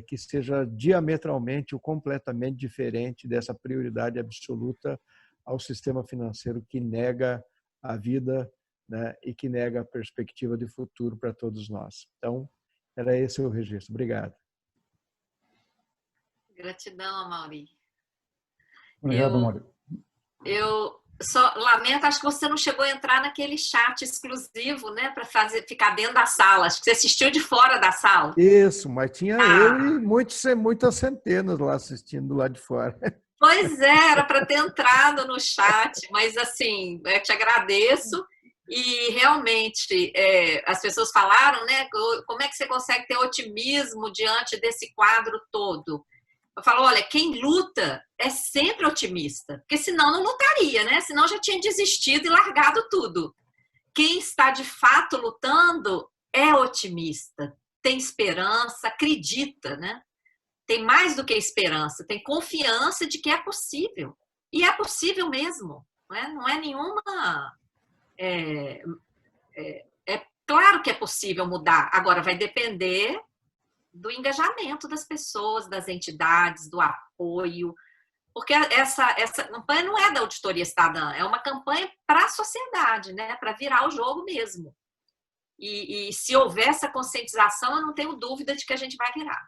que seja diametralmente ou completamente diferente dessa prioridade absoluta ao sistema financeiro que nega a vida, né, e que nega a perspectiva de futuro para todos nós. Então, era esse o registro. Obrigado. Gratidão, Amaury. Obrigado, Amaury. Eu só lamento, acho que você não chegou a entrar naquele chat exclusivo, né, para ficar dentro da sala. Acho que você assistiu de fora da sala. Isso, mas tinha eu e muitas centenas lá assistindo lá de fora. Pois é, era para ter entrado no chat, mas assim, eu te agradeço. E realmente, as pessoas falaram, né, como é que você consegue ter otimismo diante desse quadro todo? Eu falo, olha, quem luta é sempre otimista, porque senão não lutaria, né? Senão já tinha desistido e largado tudo. Quem está de fato lutando é otimista, tem esperança, acredita, né? Tem mais do que esperança, tem confiança de que é possível. E é possível mesmo, não é nenhuma... É claro que é possível mudar, agora vai depender do engajamento das pessoas, das entidades, do apoio, porque essa campanha não é da auditoria cidadã, é uma campanha para a sociedade, né? Para virar o jogo mesmo. E se houver essa conscientização, eu não tenho dúvida de que a gente vai virar.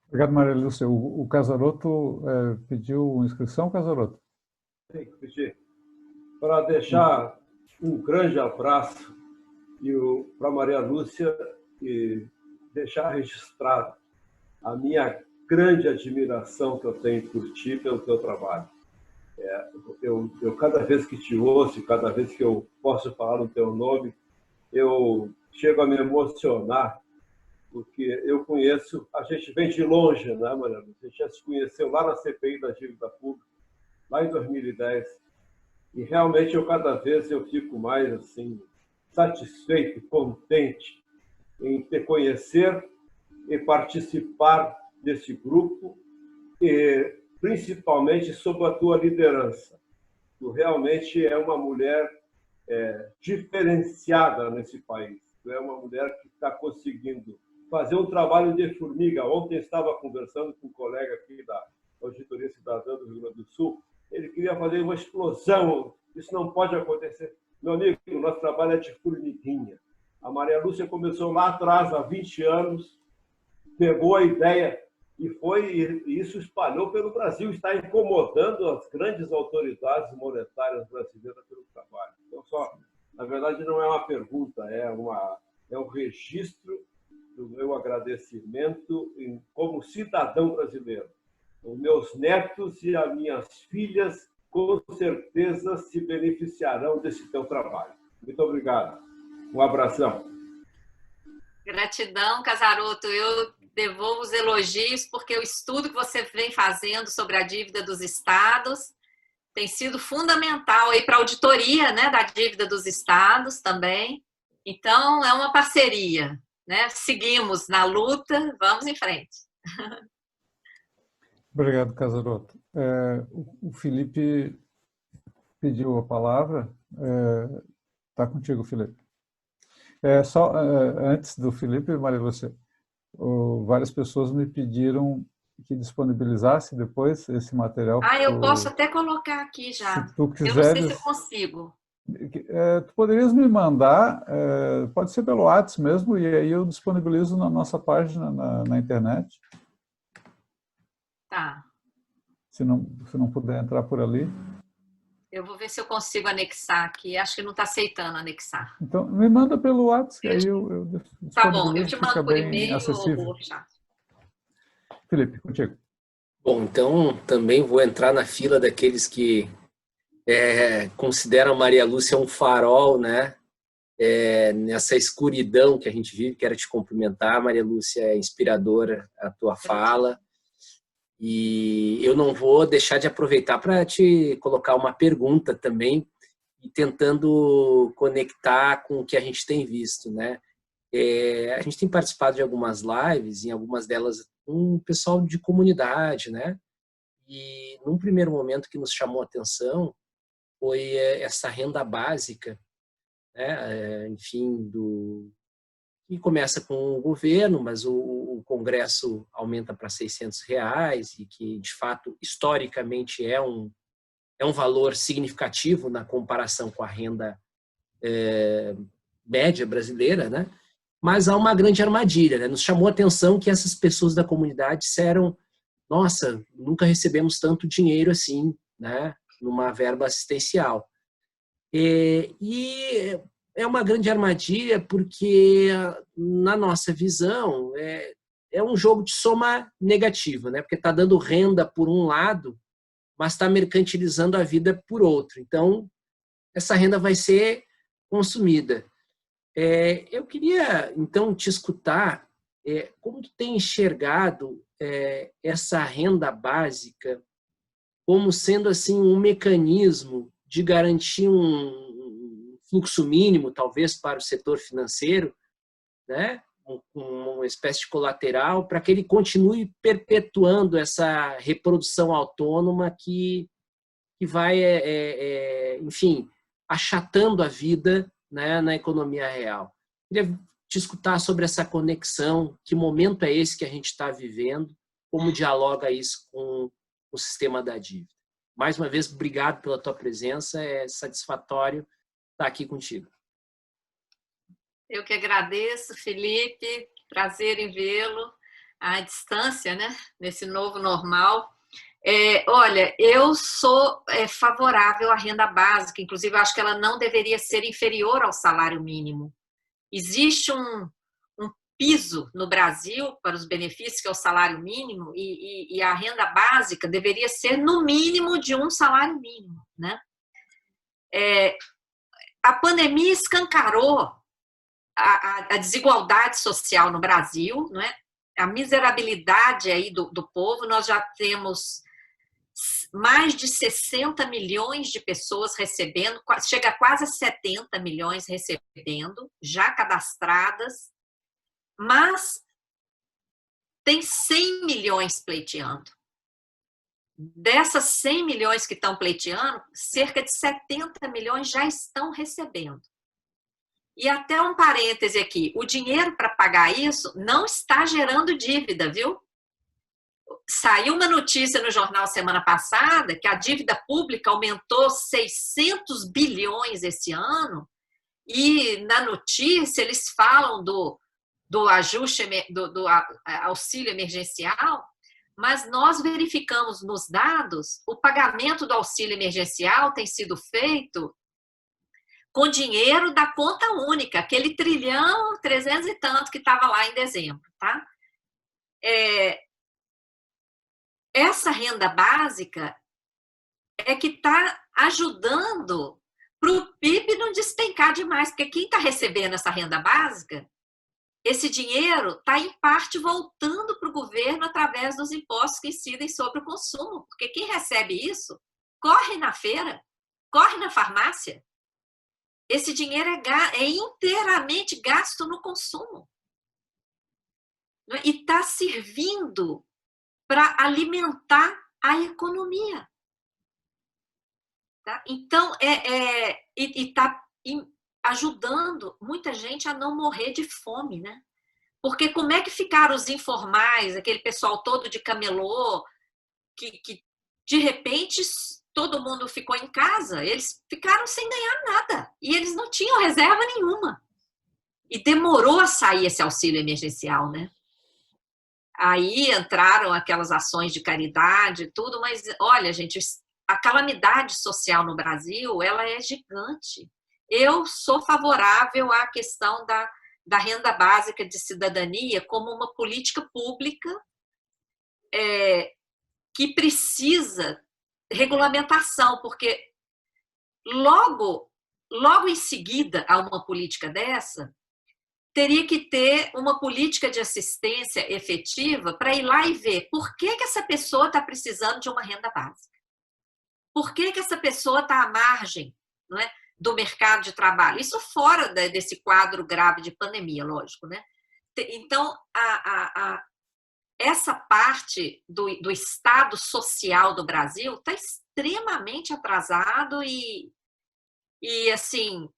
Obrigado, Maria Lúcia. O Casaroto pediu inscrição, Casaroto? Tem que pedir. Para deixar um grande abraço para Maria Lúcia e deixar registrado a minha grande admiração que eu tenho por ti, pelo teu trabalho. Eu cada vez que te ouço, cada vez que eu posso falar no teu nome, eu chego a me emocionar, porque eu conheço, a gente vem de longe, né, Maria Lúcia? A gente já se conheceu lá na CPI da Dívida Pública, lá em 2010, e realmente cada vez eu fico mais assim, satisfeito, contente em te conhecer e participar desse grupo, e principalmente sob a tua liderança. Tu realmente é uma mulher diferenciada nesse país. Tu é uma mulher que está conseguindo fazer um trabalho de formiga. Ontem estava conversando com um colega aqui da Auditoria Cidadã do Rio Grande do Sul. Ele queria fazer uma explosão. Isso não pode acontecer. Meu amigo, o nosso trabalho é de formiguinha. A Maria Lúcia começou lá atrás, há 20 anos, pegou a ideia isso espalhou pelo Brasil, está incomodando as grandes autoridades monetárias brasileiras pelo trabalho. Então, na verdade, não é uma pergunta, é um registro do meu agradecimento como cidadão brasileiro. Os meus netos e as minhas filhas, com certeza, se beneficiarão desse teu trabalho. Muito obrigado. Um abração. Gratidão, Casaroto. Eu devolvo os elogios, porque o estudo que você vem fazendo sobre a dívida dos estados tem sido fundamental para a auditoria, né, da dívida dos estados também. Então, é uma parceria, né? Seguimos na luta, vamos em frente. Obrigado, Casaroto. O Felipe pediu a palavra. Está contigo, Felipe. Antes do Felipe, Maria Lúcia, várias pessoas me pediram que disponibilizasse depois esse material. Eu posso até colocar aqui já. Se tu quiseres, eu não sei se eu consigo. Tu poderias me mandar, pode ser pelo WhatsApp mesmo, e aí eu disponibilizo na nossa página na internet. Tá. Se não puder entrar por ali. Eu vou ver se eu consigo anexar aqui. Acho que não está aceitando anexar. Então, me manda pelo WhatsApp, aí eu tá bom, eu te mando por e-mail ou chat. Felipe, contigo. Bom, então também vou entrar na fila daqueles que consideram a Maria Lúcia um farol, né? Nessa escuridão que a gente vive. Quero te cumprimentar, Maria Lúcia, é inspiradora a tua fala. E eu não vou deixar de aproveitar para te colocar uma pergunta também, e tentando conectar com o que a gente tem visto, né? A gente tem participado de algumas lives, em algumas delas um pessoal de comunidade, né? E num primeiro momento que nos chamou a atenção foi essa renda básica, né? Enfim, que começa com o governo, mas o Congresso aumenta para R$600 e que, de fato, historicamente é um valor significativo na comparação com a renda média brasileira, né? Mas há uma grande armadilha, né? Nos chamou a atenção que essas pessoas da comunidade disseram: nossa, nunca recebemos tanto dinheiro assim, né? Numa verba assistencial. E é uma grande armadilha porque, na nossa visão, é um jogo de soma negativa, né? Porque está dando renda por um lado, mas está mercantilizando a vida por outro. Então, essa renda vai ser consumida. Eu queria, então, te escutar como tu tem enxergado essa renda básica como sendo assim um mecanismo de garantir um fluxo mínimo, talvez, para o setor financeiro, né? Uma espécie de colateral para que ele continue perpetuando essa reprodução autônoma que vai, enfim, achatando a vida, né, na economia real. Queria te escutar sobre essa conexão, que momento é esse que a gente está vivendo, como dialoga isso com o sistema da dívida. Mais uma vez, obrigado pela tua presença, é satisfatório estar aqui contigo. Eu que agradeço, Felipe, prazer em vê-lo à distância, né, nesse novo normal. Olha, eu sou favorável à renda básica, inclusive eu acho que ela não deveria ser inferior ao salário mínimo. Existe um piso no Brasil para os benefícios, que é o salário mínimo, e a renda básica deveria ser no mínimo de um salário mínimo, né? A pandemia escancarou a desigualdade social no Brasil, não é? A miserabilidade aí do povo. Nós já temos mais de 60 milhões de pessoas recebendo, chega a quase 70 milhões recebendo, já cadastradas, mas tem 100 milhões pleiteando. Dessas 100 milhões que estão pleiteando, cerca de 70 milhões já estão recebendo. E até um parêntese aqui, o dinheiro para pagar isso não está gerando dívida, viu? Saiu uma notícia no jornal semana passada que a dívida pública aumentou 600 bilhões esse ano, e na notícia eles falam do ajuste, do auxílio emergencial, mas nós verificamos nos dados o pagamento do auxílio emergencial tem sido feito com dinheiro da conta única, aquele 1 trilhão, 300 e tanto que estava lá em dezembro, tá? Essa renda básica é que está ajudando para o PIB não despencar demais, porque quem está recebendo essa renda básica, esse dinheiro está, em parte, voltando para o governo através dos impostos que incidem sobre o consumo, porque quem recebe isso corre na feira, corre na farmácia. Esse dinheiro é inteiramente gasto no consumo. E está servindo para alimentar a economia. Tá? Então, está ajudando muita gente a não morrer de fome, né? Porque como é que ficaram os informais, aquele pessoal todo de camelô, que de repente todo mundo ficou em casa, eles ficaram sem ganhar nada. E eles não tinham reserva nenhuma. E demorou a sair esse auxílio emergencial, né? Aí entraram aquelas ações de caridade e tudo, mas olha, gente, a calamidade social no Brasil, ela é gigante. Eu sou favorável à questão da renda básica de cidadania como uma política pública que precisa regulamentação, porque logo em seguida a uma política dessa, teria que ter uma política de assistência efetiva para ir lá e ver por que essa pessoa está precisando de uma renda básica. Por que essa pessoa está à margem, não é, do mercado de trabalho? Isso fora desse quadro grave de pandemia, lógico, né? Então, essa parte do Estado social do Brasil está extremamente atrasado e assim,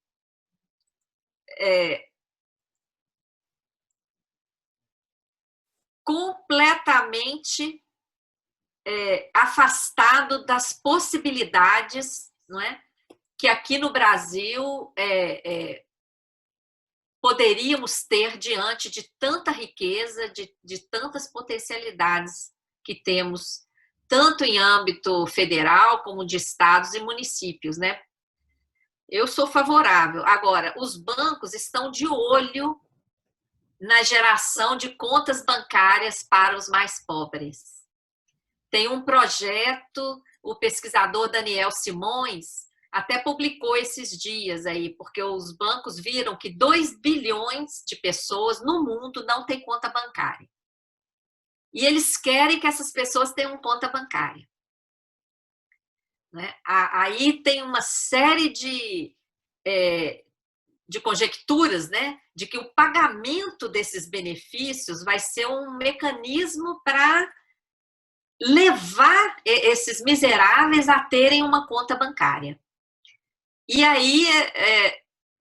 completamente afastado das possibilidades, não é, que aqui no Brasil poderíamos ter diante de tanta riqueza, de tantas potencialidades que temos, tanto em âmbito federal como de estados e municípios, né? Eu sou favorável. Agora, os bancos estão de olho na geração de contas bancárias para os mais pobres. Tem um projeto, o pesquisador Daniel Simões até publicou esses dias aí, porque os bancos viram que 2 bilhões de pessoas no mundo não têm conta bancária. E eles querem que essas pessoas tenham conta bancária. Né? Aí tem uma série de conjecturas, né, de que o pagamento desses benefícios vai ser um mecanismo para levar esses miseráveis a terem uma conta bancária. E aí,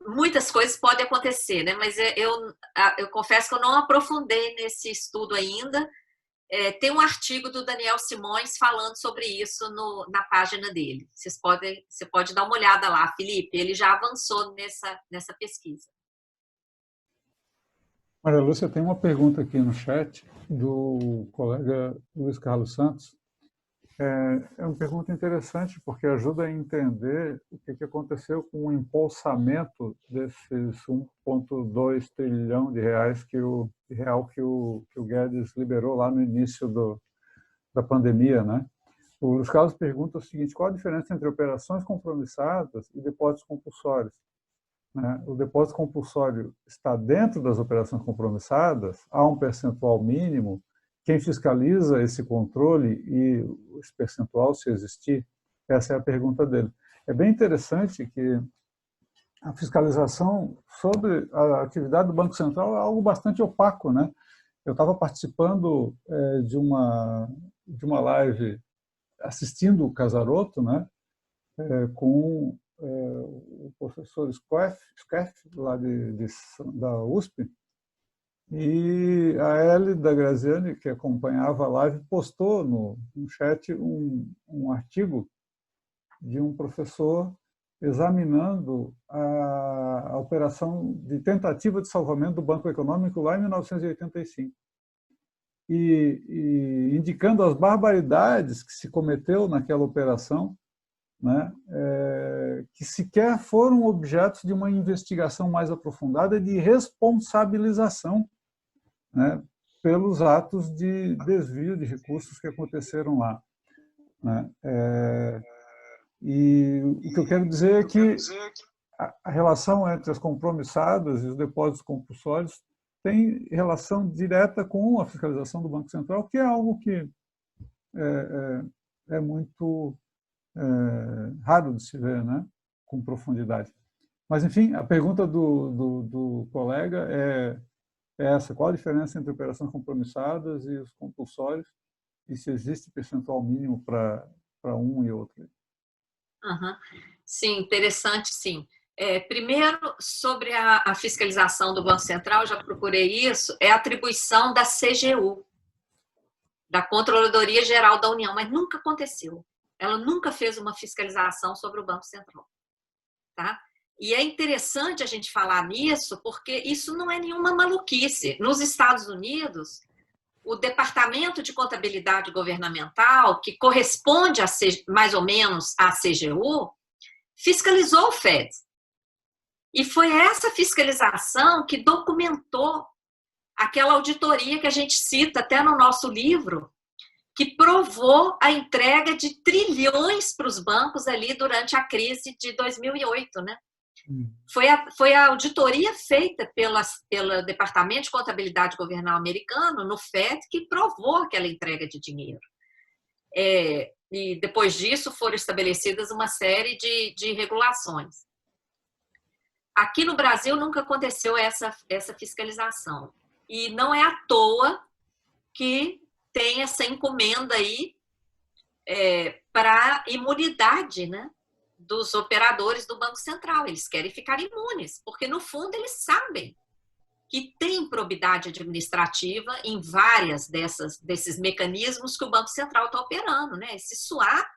muitas coisas podem acontecer, né? Mas eu confesso que eu não aprofundei nesse estudo ainda. Tem um artigo do Daniel Simões falando sobre isso na página dele. Você pode dar uma olhada lá, Felipe. Ele já avançou nessa pesquisa. Maria Lúcia, tem uma pergunta aqui no chat do colega Luiz Carlos Santos. É uma pergunta interessante, porque ajuda a entender o que aconteceu com o embolsamento desses 1,2 trilhão de reais que o Guedes liberou lá no início da pandemia, né? O Luiz Carlos pergunta o seguinte: qual a diferença entre operações compromissadas e depósitos compulsórios? O depósito compulsório está dentro das operações compromissadas, há um percentual mínimo. Quem fiscaliza esse controle e esse percentual, se existir? Essa é a pergunta dele. É bem interessante que a fiscalização sobre a atividade do Banco Central é algo bastante opaco, né? Eu estava participando de uma live, assistindo o Casarotto, né? Com o professor Skeff, lá da USP, e a Eli da Graziani, que acompanhava a live, postou no chat um artigo de um professor examinando a operação de tentativa de salvamento do Banco Econômico lá em 1985. e indicando as barbaridades que se cometeu naquela operação, né, que sequer foram objetos de uma investigação mais aprofundada de responsabilização, né, pelos atos de desvio de recursos que aconteceram lá, né. E o que eu quero dizer é que a relação entre as compromissadas e os depósitos compulsórios tem relação direta com a fiscalização do Banco Central, que é algo que é muito raro de se ver, né, com profundidade. Mas, enfim, a pergunta do colega é essa: qual a diferença entre operações compromissadas e os compulsórios, e se existe percentual mínimo para um e outro? Uhum. Sim, interessante, sim. Primeiro, sobre a fiscalização do Banco Central, já procurei isso, é atribuição da CGU, da Controladoria Geral da União, mas nunca aconteceu. Ela nunca fez uma fiscalização sobre o Banco Central. Tá? E é interessante a gente falar nisso, porque isso não é nenhuma maluquice. Nos Estados Unidos, o Departamento de Contabilidade Governamental, que corresponde mais ou menos à CGU, fiscalizou o Fed. E foi essa fiscalização que documentou aquela auditoria que a gente cita até no nosso livro, que provou a entrega de trilhões para os bancos ali durante a crise de 2008, né? Foi a auditoria feita pelo Departamento de Contabilidade Governamental americano, no FED, que provou aquela entrega de dinheiro. E depois disso foram estabelecidas uma série de regulações. Aqui no Brasil nunca aconteceu essa fiscalização. E não é à toa que tem essa encomenda aí para imunidade, né, dos operadores do Banco Central. Eles querem ficar imunes, porque no fundo eles sabem que tem improbidade administrativa em várias desses mecanismos que o Banco Central está operando, né? Esse swap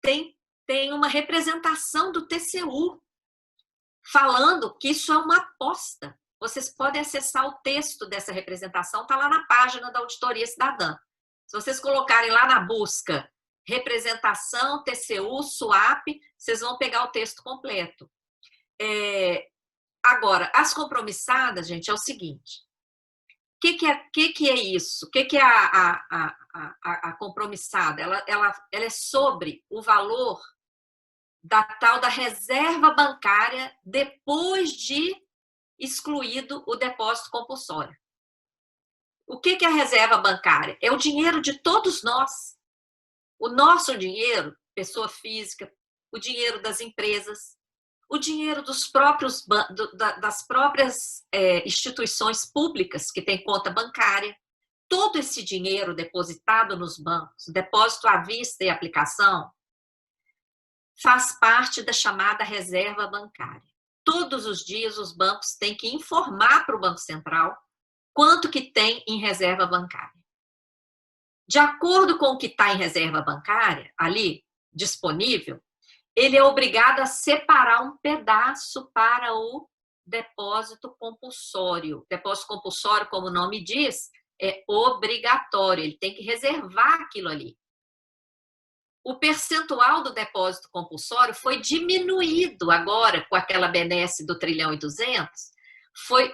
tem uma representação do TCU falando que isso é uma aposta. Vocês podem acessar o texto dessa representação, está lá na página da Auditoria Cidadã. Se vocês colocarem lá na busca representação, TCU, swap, vocês vão pegar o texto completo. Agora, as compromissadas, gente, é o seguinte: o que é isso? O que é a compromissada? Ela é sobre o valor da tal da reserva bancária depois de excluído o depósito compulsório. O que é a reserva bancária? É o dinheiro de todos nós. O nosso dinheiro, pessoa física, o dinheiro das empresas, o dinheiro das próprias instituições públicas que têm conta bancária. Todo esse dinheiro depositado nos bancos, depósito à vista e aplicação, faz parte da chamada reserva bancária. Todos os dias os bancos têm que informar para o Banco Central quanto que tem em reserva bancária. De acordo com o que está em reserva bancária, ali, disponível, ele é obrigado a separar um pedaço para o depósito compulsório. Depósito compulsório, como o nome diz, é obrigatório, ele tem que reservar aquilo ali. O percentual do depósito compulsório foi diminuído agora com aquela benesse do 1,2 trilhão.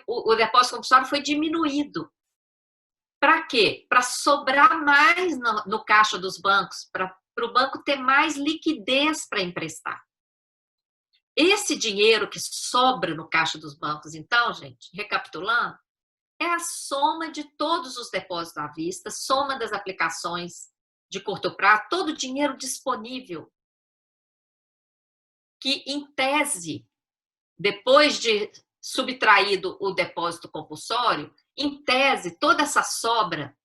O depósito compulsório foi diminuído. Para quê? Para sobrar mais no caixa dos bancos, para o banco ter mais liquidez para emprestar. Esse dinheiro que sobra no caixa dos bancos, então, gente, recapitulando, é a soma de todos os depósitos à vista, soma das aplicações de curto prazo, todo o dinheiro disponível, que, em tese, depois de subtraído o depósito compulsório, em tese, toda essa sobra,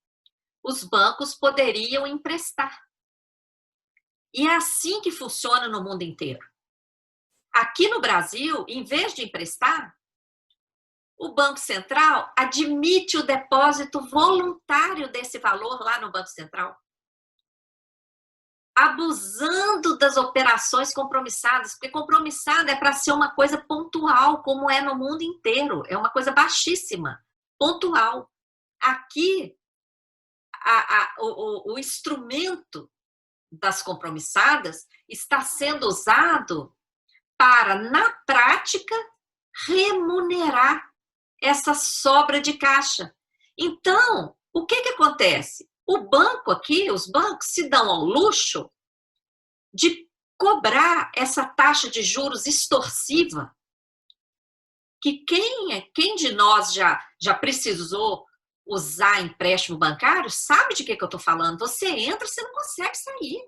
os bancos poderiam emprestar. E é assim que funciona no mundo inteiro. Aqui no Brasil, em vez de emprestar, o Banco Central admite o depósito voluntário desse valor lá no Banco Central, abusando das operações compromissadas, porque compromissada é para ser uma coisa pontual, como é no mundo inteiro, é uma coisa baixíssima, pontual. Aqui, o instrumento das compromissadas está sendo usado para, na prática, remunerar essa sobra de caixa. Então, o que acontece? O banco aqui, os bancos se dão ao luxo de cobrar essa taxa de juros extorsiva, que quem de nós já precisou usar empréstimo bancário sabe de que eu estou falando. Você entra, você não consegue sair,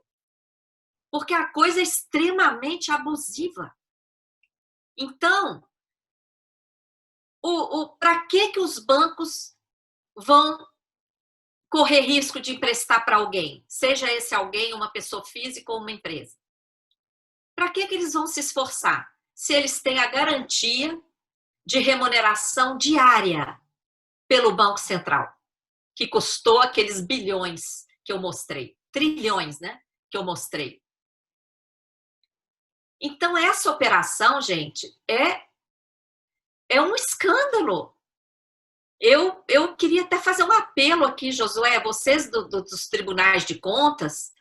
porque a coisa é extremamente abusiva. Então, para que os bancos vão correr risco de emprestar para alguém, seja esse alguém uma pessoa física ou uma empresa? Para que eles vão se esforçar se eles têm a garantia de remuneração diária pelo Banco Central, que custou aqueles bilhões que eu mostrei, trilhões, né, que eu mostrei? Então, essa operação, gente, é um escândalo. Eu queria até fazer um apelo aqui, Josué, vocês dos tribunais de contas,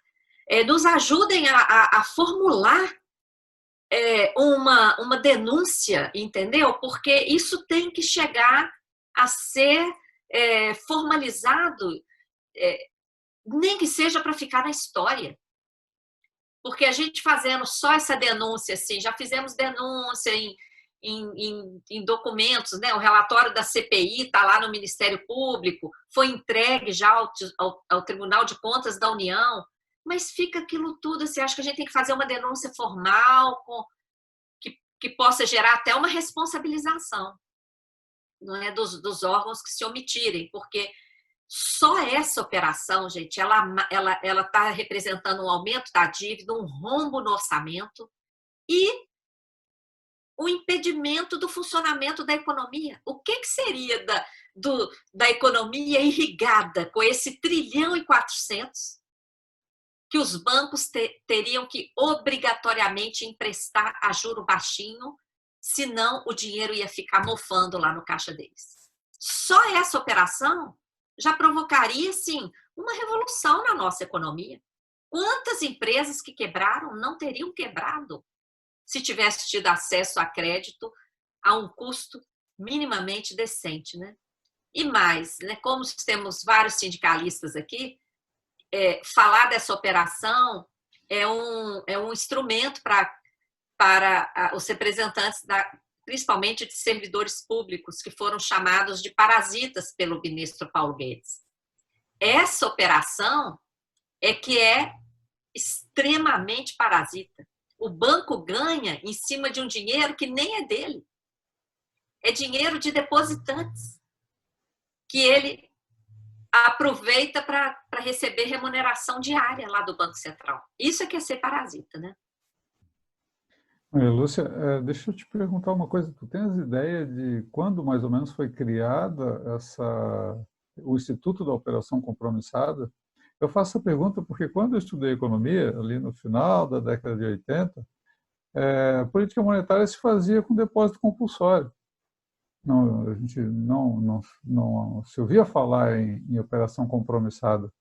nos ajudem a formular uma denúncia, entendeu? Porque isso tem que chegar a ser formalizado, nem que seja para ficar na história. Porque a gente fazendo só essa denúncia, assim, já fizemos denúncia em documentos, né? O relatório da CPI está lá no Ministério Público, foi entregue já ao Tribunal de Contas da União, mas fica aquilo tudo, assim, acho que a gente tem que fazer uma denúncia formal, que possa gerar até uma responsabilização, não é, dos órgãos que se omitirem, porque só essa operação, gente, ela está representando um aumento da dívida, um rombo no orçamento e o impedimento do funcionamento da economia. O que seria da economia irrigada com esse 1,4 trilhão que os bancos teriam que obrigatoriamente emprestar a juro baixinho, senão o dinheiro ia ficar mofando lá no caixa deles? Só essa operação já provocaria, sim, uma revolução na nossa economia. Quantas empresas que quebraram não teriam quebrado se tivesse tido acesso a crédito a um custo minimamente decente, né? E mais, né, como temos vários sindicalistas aqui, falar dessa operação é um instrumento para os representantes, principalmente de servidores públicos, que foram chamados de parasitas pelo ministro Paulo Guedes. Essa operação que é extremamente parasita. O banco ganha em cima de um dinheiro que nem é dele. É dinheiro de depositantes, que ele aproveita para receber remuneração diária lá do Banco Central. Isso é que é ser parasita, né? Lúcia, deixa eu te perguntar uma coisa. Tu tens ideia de quando mais ou menos foi criada o Instituto da Operação Compromissada? Eu faço essa pergunta porque quando eu estudei economia, ali no final da década de 80, a política monetária se fazia com depósito compulsório. A gente não se ouvia falar em operação compromissada,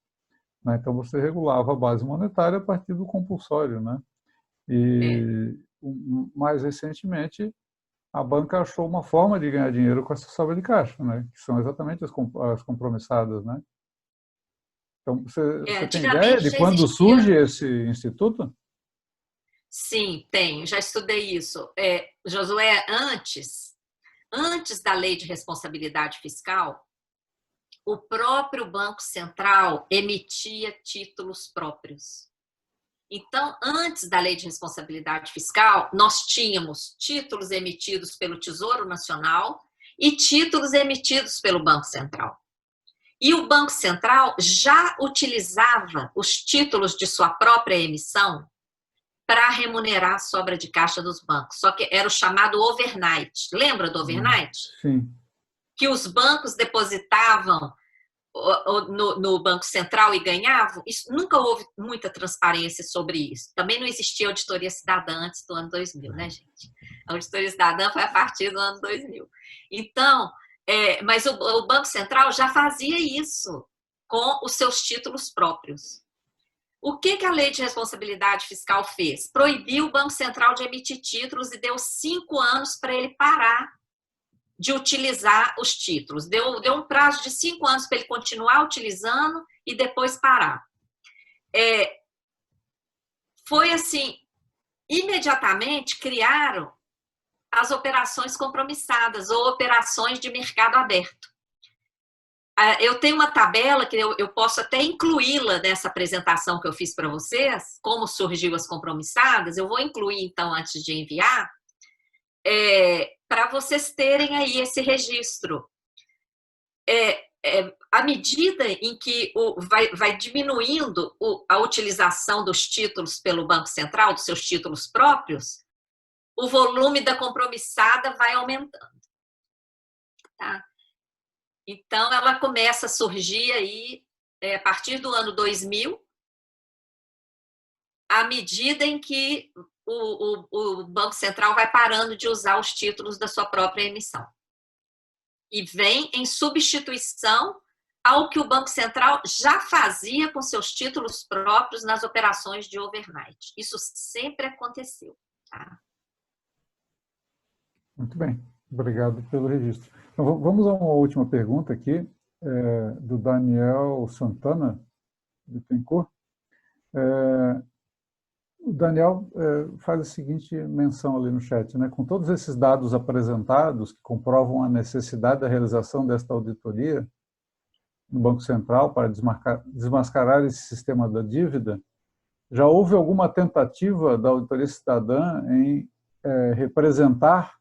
né? Então você regulava a base monetária a partir do compulsório, né? E mais recentemente a banca achou uma forma de ganhar dinheiro com essa sobra de caixa, né? Que são exatamente as compromissadas, né? Então você tem ideia de quando surge esse instituto? Sim, tenho, já estudei isso. Josué, antes da Lei de Responsabilidade Fiscal, o próprio Banco Central emitia títulos próprios. Então, antes da Lei de Responsabilidade Fiscal, nós tínhamos títulos emitidos pelo Tesouro Nacional e títulos emitidos pelo Banco Central. E o Banco Central já utilizava os títulos de sua própria emissão para remunerar a sobra de caixa dos bancos. Só que era o chamado overnight. Lembra do overnight? Sim. Que os bancos depositavam no Banco Central e ganhavam. Isso, nunca houve muita transparência sobre isso. Também não existia auditoria cidadã antes do ano 2000, né, gente? A auditoria cidadã foi a partir do ano 2000. Então, mas o Banco Central já fazia isso com os seus títulos próprios. O que a Lei de Responsabilidade Fiscal fez? Proibiu o Banco Central de emitir títulos e deu 5 anos para ele parar de utilizar os títulos. Deu um prazo de 5 anos para ele continuar utilizando e depois parar. Foi assim, imediatamente criaram as operações compromissadas ou operações de mercado aberto. Eu tenho uma tabela que eu posso até incluí-la nessa apresentação que eu fiz para vocês, como surgiu as compromissadas. Eu vou incluir, então, antes de enviar, para vocês terem aí esse registro. À medida em que vai diminuindo a utilização dos títulos pelo Banco Central, dos seus títulos próprios, o volume da compromissada vai aumentando. Tá? Então, ela começa a surgir aí, a partir do ano 2000, à medida em que o Banco Central vai parando de usar os títulos da sua própria emissão. E vem em substituição ao que o Banco Central já fazia com seus títulos próprios nas operações de overnight. Isso sempre aconteceu. Tá? Muito bem, obrigado pelo registro. Então, vamos a uma última pergunta aqui, do Daniel Santana, de Tencourt. O Daniel faz a seguinte menção ali no chat, né? Com todos esses dados apresentados que comprovam a necessidade da realização desta auditoria no Banco Central para desmascarar esse sistema da dívida, já houve alguma tentativa da auditoria cidadã em representar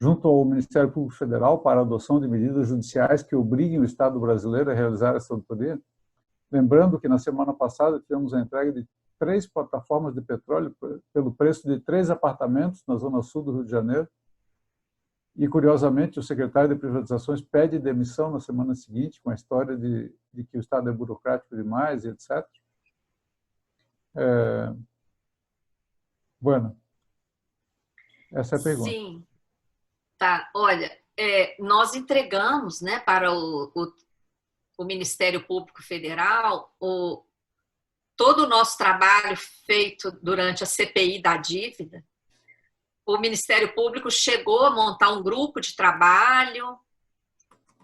junto ao Ministério Público Federal para a adoção de medidas judiciais que obriguem o Estado brasileiro a realizar essa auditoria? Lembrando que na semana passada tivemos a entrega de 3 plataformas de petróleo pelo preço de 3 apartamentos na zona sul do Rio de Janeiro. E, curiosamente, o secretário de Privatizações pede demissão na semana seguinte, com a história de que o Estado é burocrático demais, e etc. Bueno, essa é a pergunta. Sim. Tá, olha, nós entregamos, né, para o Ministério Público Federal todo o nosso trabalho feito durante a CPI da dívida. O Ministério Público chegou a montar um grupo de trabalho,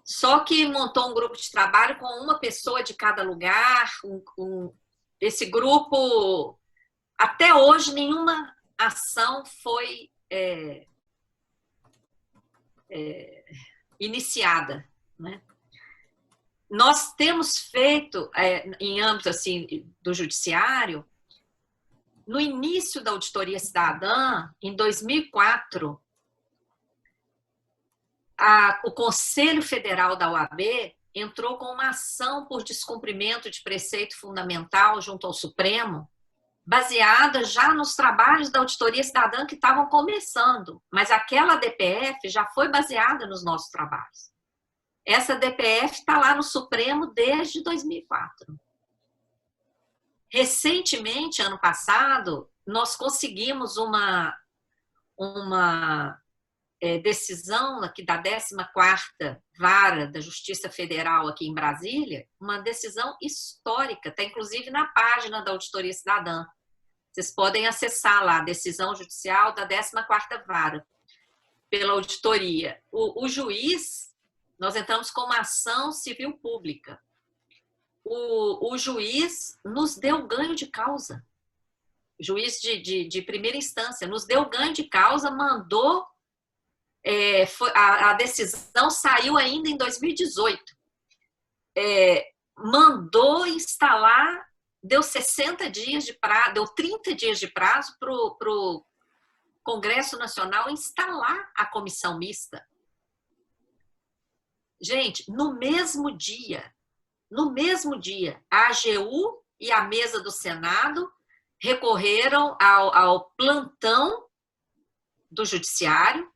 só que montou um grupo de trabalho com uma pessoa de cada lugar. Esse grupo, até hoje, nenhuma ação foi iniciada, né? Nós temos feito, em âmbito assim, do judiciário, no início da auditoria cidadã, em 2004, o Conselho Federal da OAB entrou com uma ação por descumprimento de preceito fundamental junto ao Supremo, baseada já nos trabalhos da auditoria cidadã que estavam começando, mas aquela DPF já foi baseada nos nossos trabalhos. Essa DPF está lá no Supremo desde 2004. Recentemente, ano passado, nós conseguimos uma decisão aqui da 14ª Vara da Justiça Federal aqui em Brasília, uma decisão histórica, está inclusive na página da Auditoria Cidadã. Vocês podem acessar lá, decisão judicial da 14ª Vara, pela auditoria. O juiz, nós entramos com uma ação civil pública. O juiz nos deu ganho de causa. O juiz de primeira instância nos deu ganho de causa, mandou... a decisão saiu ainda em 2018. Mandou instalar, deu 60 dias de prazo, deu 30 dias de prazo para o Congresso Nacional instalar a comissão mista. Gente, no mesmo dia, a AGU e a mesa do Senado recorreram ao plantão do Judiciário,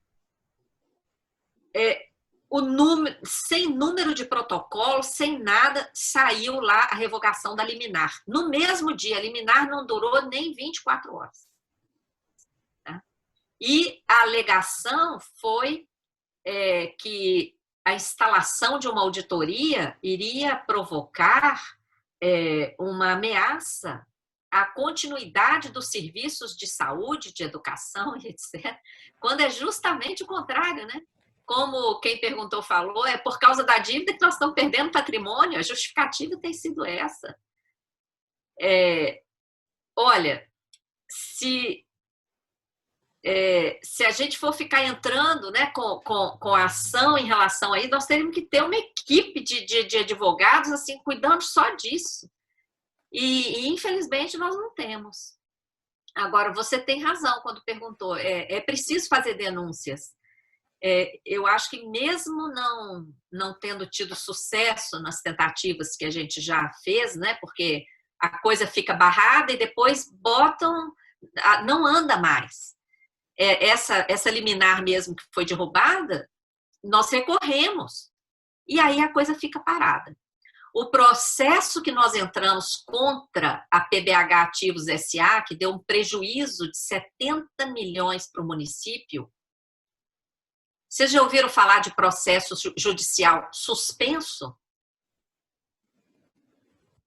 sem número de protocolo, sem nada, saiu lá a revogação da liminar. No mesmo dia, a liminar não durou nem 24 horas. Tá? E a alegação foi que a instalação de uma auditoria iria provocar uma ameaça à continuidade dos serviços de saúde, de educação e etc., quando é justamente o contrário, né? Como quem perguntou falou, é por causa da dívida que nós estamos perdendo patrimônio, a justificativa tem sido essa. Olha, se a gente for ficar entrando, né, com a ação em relação a isso, nós teríamos que ter uma equipe de advogados assim, cuidando só disso. E infelizmente, nós não temos. Agora, você tem razão quando perguntou, é preciso fazer denúncias. Eu acho que mesmo não tendo tido sucesso nas tentativas que a gente já fez, né, porque a coisa fica barrada e depois não anda mais. Essa liminar mesmo que foi derrubada, nós recorremos. E aí a coisa fica parada. O processo que nós entramos contra a PBH Ativos SA, que deu um prejuízo de 70 milhões para o município, vocês já ouviram falar de processo judicial suspenso?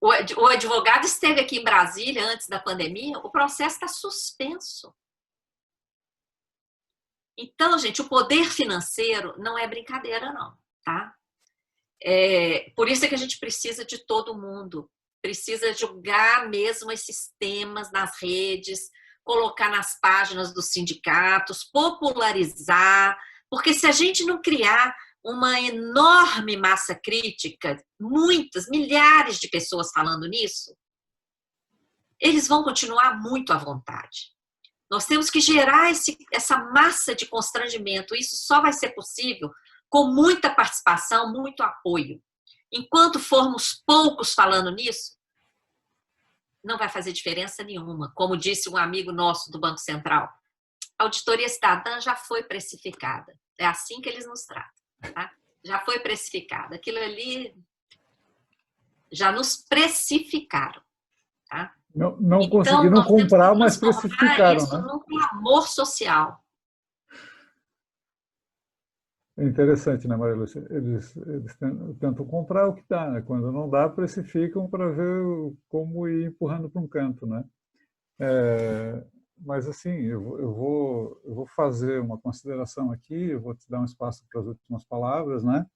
O advogado esteve aqui em Brasília antes da pandemia, o processo está suspenso. Então, gente, o poder financeiro não é brincadeira, não, tá? Por isso é que a gente precisa de todo mundo, precisa jogar mesmo esses temas nas redes, colocar nas páginas dos sindicatos, popularizar, porque se a gente não criar uma enorme massa crítica, muitas, milhares de pessoas falando nisso, eles vão continuar muito à vontade. Nós temos que gerar essa massa de constrangimento, isso só vai ser possível com muita participação, muito apoio. Enquanto formos poucos falando nisso, não vai fazer diferença nenhuma. Como disse um amigo nosso do Banco Central, a auditoria cidadã já foi precificada. É assim que eles nos tratam. Tá? Já foi precificada. Aquilo ali já nos precificaram. Tá? Não então, conseguiram comprar, mas precificaram. Isso, né? Num clamor social. É interessante, né, Maria Lúcia? Eles tentam comprar o que dá, né? Quando não dá, precificam para ver como ir empurrando para um canto, né? Mas, assim, eu vou fazer uma consideração aqui, eu vou te dar um espaço para as últimas palavras, né?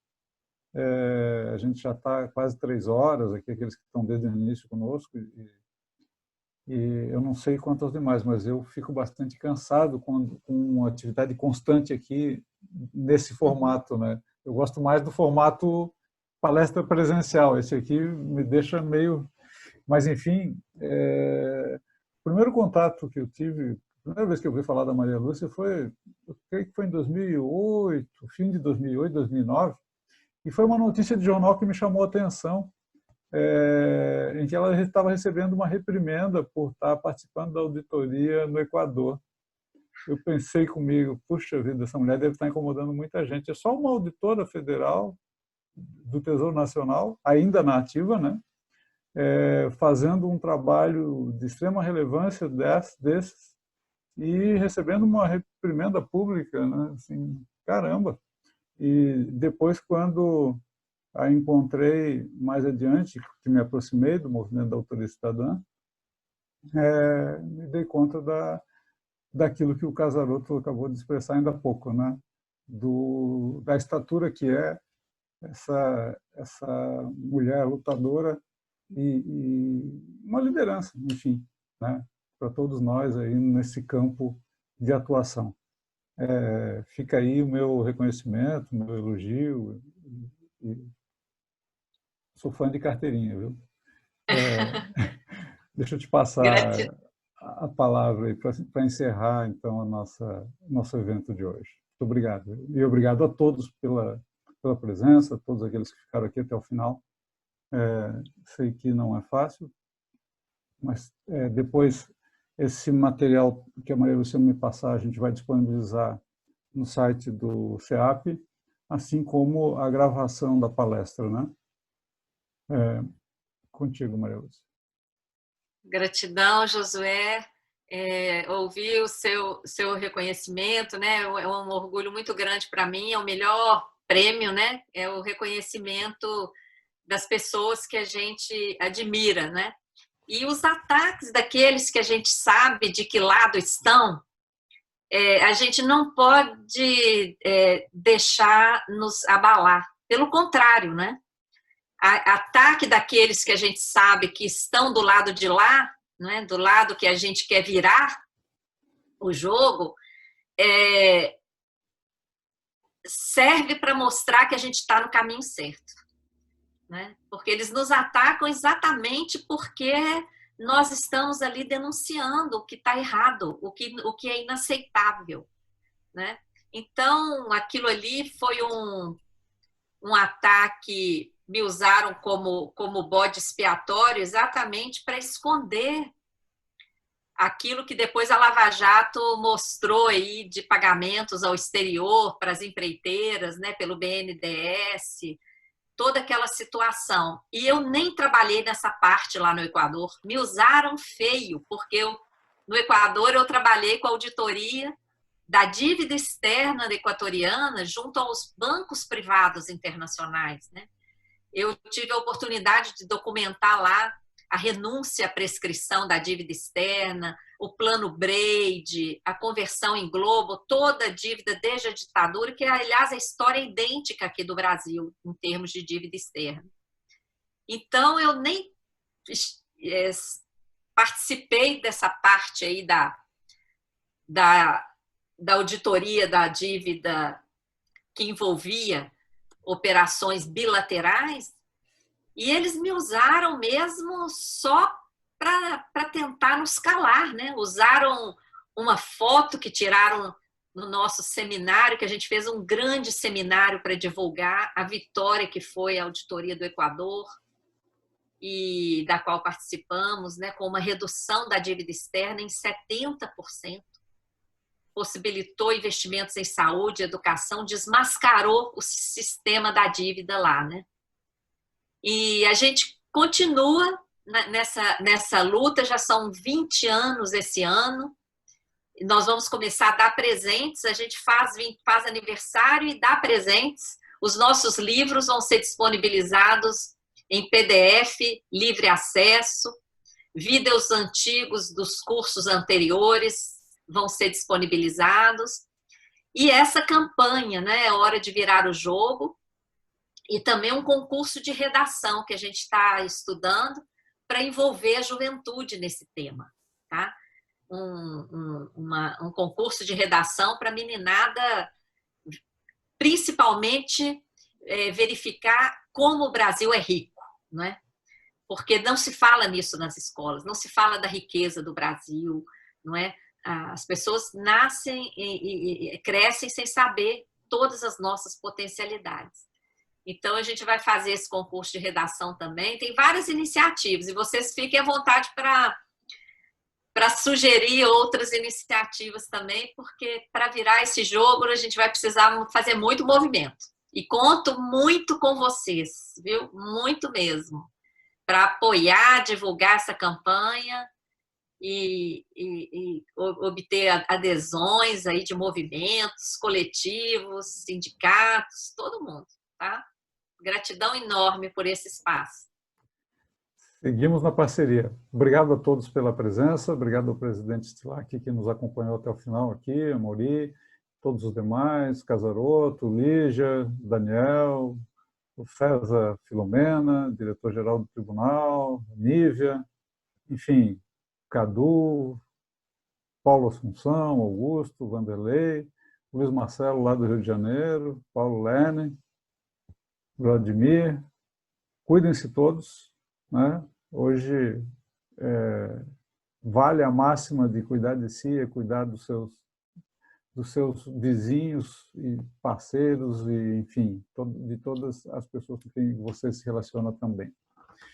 A gente já está quase 3 horas aqui, aqueles que estão desde o início conosco, e eu não sei quanto aos demais, mas eu fico bastante cansado com uma atividade constante aqui nesse formato, né? Eu gosto mais do formato palestra presencial. Esse aqui me deixa meio... Mas, enfim, o primeiro contato que eu tive, a primeira vez que eu ouvi falar da Maria Lúcia foi, eu creio que foi em 2008, fim de 2008, 2009, e foi uma notícia de jornal que me chamou a atenção, em que ela estava recebendo uma reprimenda por estar participando da auditoria no Equador. Eu pensei comigo, puxa vida, essa mulher deve estar incomodando muita gente. É só uma auditora federal do Tesouro Nacional, ainda na ativa, né? Fazendo um trabalho de extrema relevância desses e recebendo uma reprimenda pública, né? Assim, caramba! E depois, quando a encontrei mais adiante, que me aproximei do movimento da autoria cidadã, me dei conta daquilo que o Casaroto acabou de expressar ainda há pouco, né? Da estatura que é essa mulher lutadora e uma liderança, enfim, né? Para todos nós aí nesse campo de atuação. Fica aí o meu reconhecimento, o meu elogio. Sou fã de carteirinha, viu? Deixa eu te passar a palavra para encerrar, então, nosso evento de hoje. Muito obrigado. E obrigado a todos pela presença, a todos aqueles que ficaram aqui até o final. Sei que não é fácil, mas depois esse material que a Maria Lúcia me passar, a gente vai disponibilizar no site do CEAP, assim como a gravação da palestra, né? Contigo, Maria Lúcia. Gratidão, Josué. Ouvir o seu reconhecimento, né? É um orgulho muito grande para mim. É o melhor prêmio, né? É o reconhecimento das pessoas que a gente admira, né? E os ataques daqueles que a gente sabe de que lado estão, a gente não pode deixar nos abalar. Pelo contrário, né? Ataque daqueles que a gente sabe que estão do lado de lá, né? Do lado que a gente quer virar o jogo, serve para mostrar que a gente está no caminho certo, né? Porque eles nos atacam exatamente porque nós estamos ali denunciando o que está errado, o que é inaceitável, né? Então, aquilo ali foi um ataque, me usaram como bode expiatório exatamente para esconder aquilo que depois a Lava Jato mostrou aí de pagamentos ao exterior para as empreiteiras, né, pelo BNDES, toda aquela situação. E eu nem trabalhei nessa parte lá no Equador. Me usaram feio, porque no Equador eu trabalhei com a auditoria da dívida externa equatoriana junto aos bancos privados internacionais, né? Eu tive a oportunidade de documentar lá a renúncia à prescrição da dívida externa, o plano Braid, a conversão em globo, toda a dívida desde a ditadura, que, aliás, a história é idêntica aqui do Brasil, em termos de dívida externa. Então, eu nem participei dessa parte aí da auditoria da dívida que envolvia operações bilaterais, e eles me usaram mesmo só para tentar nos calar, né? Usaram uma foto que tiraram no nosso seminário, que a gente fez um grande seminário para divulgar a vitória que foi a auditoria do Equador, e da qual participamos, né, com uma redução da dívida externa em 70%, possibilitou investimentos em saúde, educação, desmascarou o sistema da dívida lá, né? E a gente continua nessa luta, já são 20 anos esse ano. Nós vamos começar a dar presentes, a gente faz aniversário e dá presentes. Os nossos livros vão ser disponibilizados em PDF, livre acesso. Vídeos antigos dos cursos anteriores vão ser disponibilizados. E essa campanha, né, é hora de virar o jogo. E também um concurso de redação que a gente está estudando para envolver a juventude nesse tema, tá? Um concurso de redação para a meninada, principalmente verificar como o Brasil é rico, não é? Porque não se fala nisso nas escolas, não se fala da riqueza do Brasil, não é? As pessoas nascem e crescem sem saber todas as nossas potencialidades. Então, a gente vai fazer esse concurso de redação também. Tem várias iniciativas e vocês fiquem à vontade para sugerir outras iniciativas também, porque para virar esse jogo a gente vai precisar fazer muito movimento. E conto muito com vocês, viu? Muito mesmo, para apoiar, divulgar essa campanha e obter adesões aí de movimentos, coletivos, sindicatos, todo mundo, tá? Gratidão enorme por esse espaço. Seguimos na parceria. Obrigado a todos pela presença, obrigado ao presidente Stilac, que nos acompanhou até o final aqui, a Mori, todos os demais, Casaroto, Lígia, Daniel, o César Filomena, diretor-geral do tribunal, Nívia, enfim, Cadu, Paulo Assunção, Augusto, Vanderlei, Luiz Marcelo, lá do Rio de Janeiro, Paulo Lene, Vladimir. Cuidem-se todos, né? Hoje vale a máxima de cuidar de si, é cuidar dos seus vizinhos e parceiros, e, enfim, de todas as pessoas com quem você se relaciona também.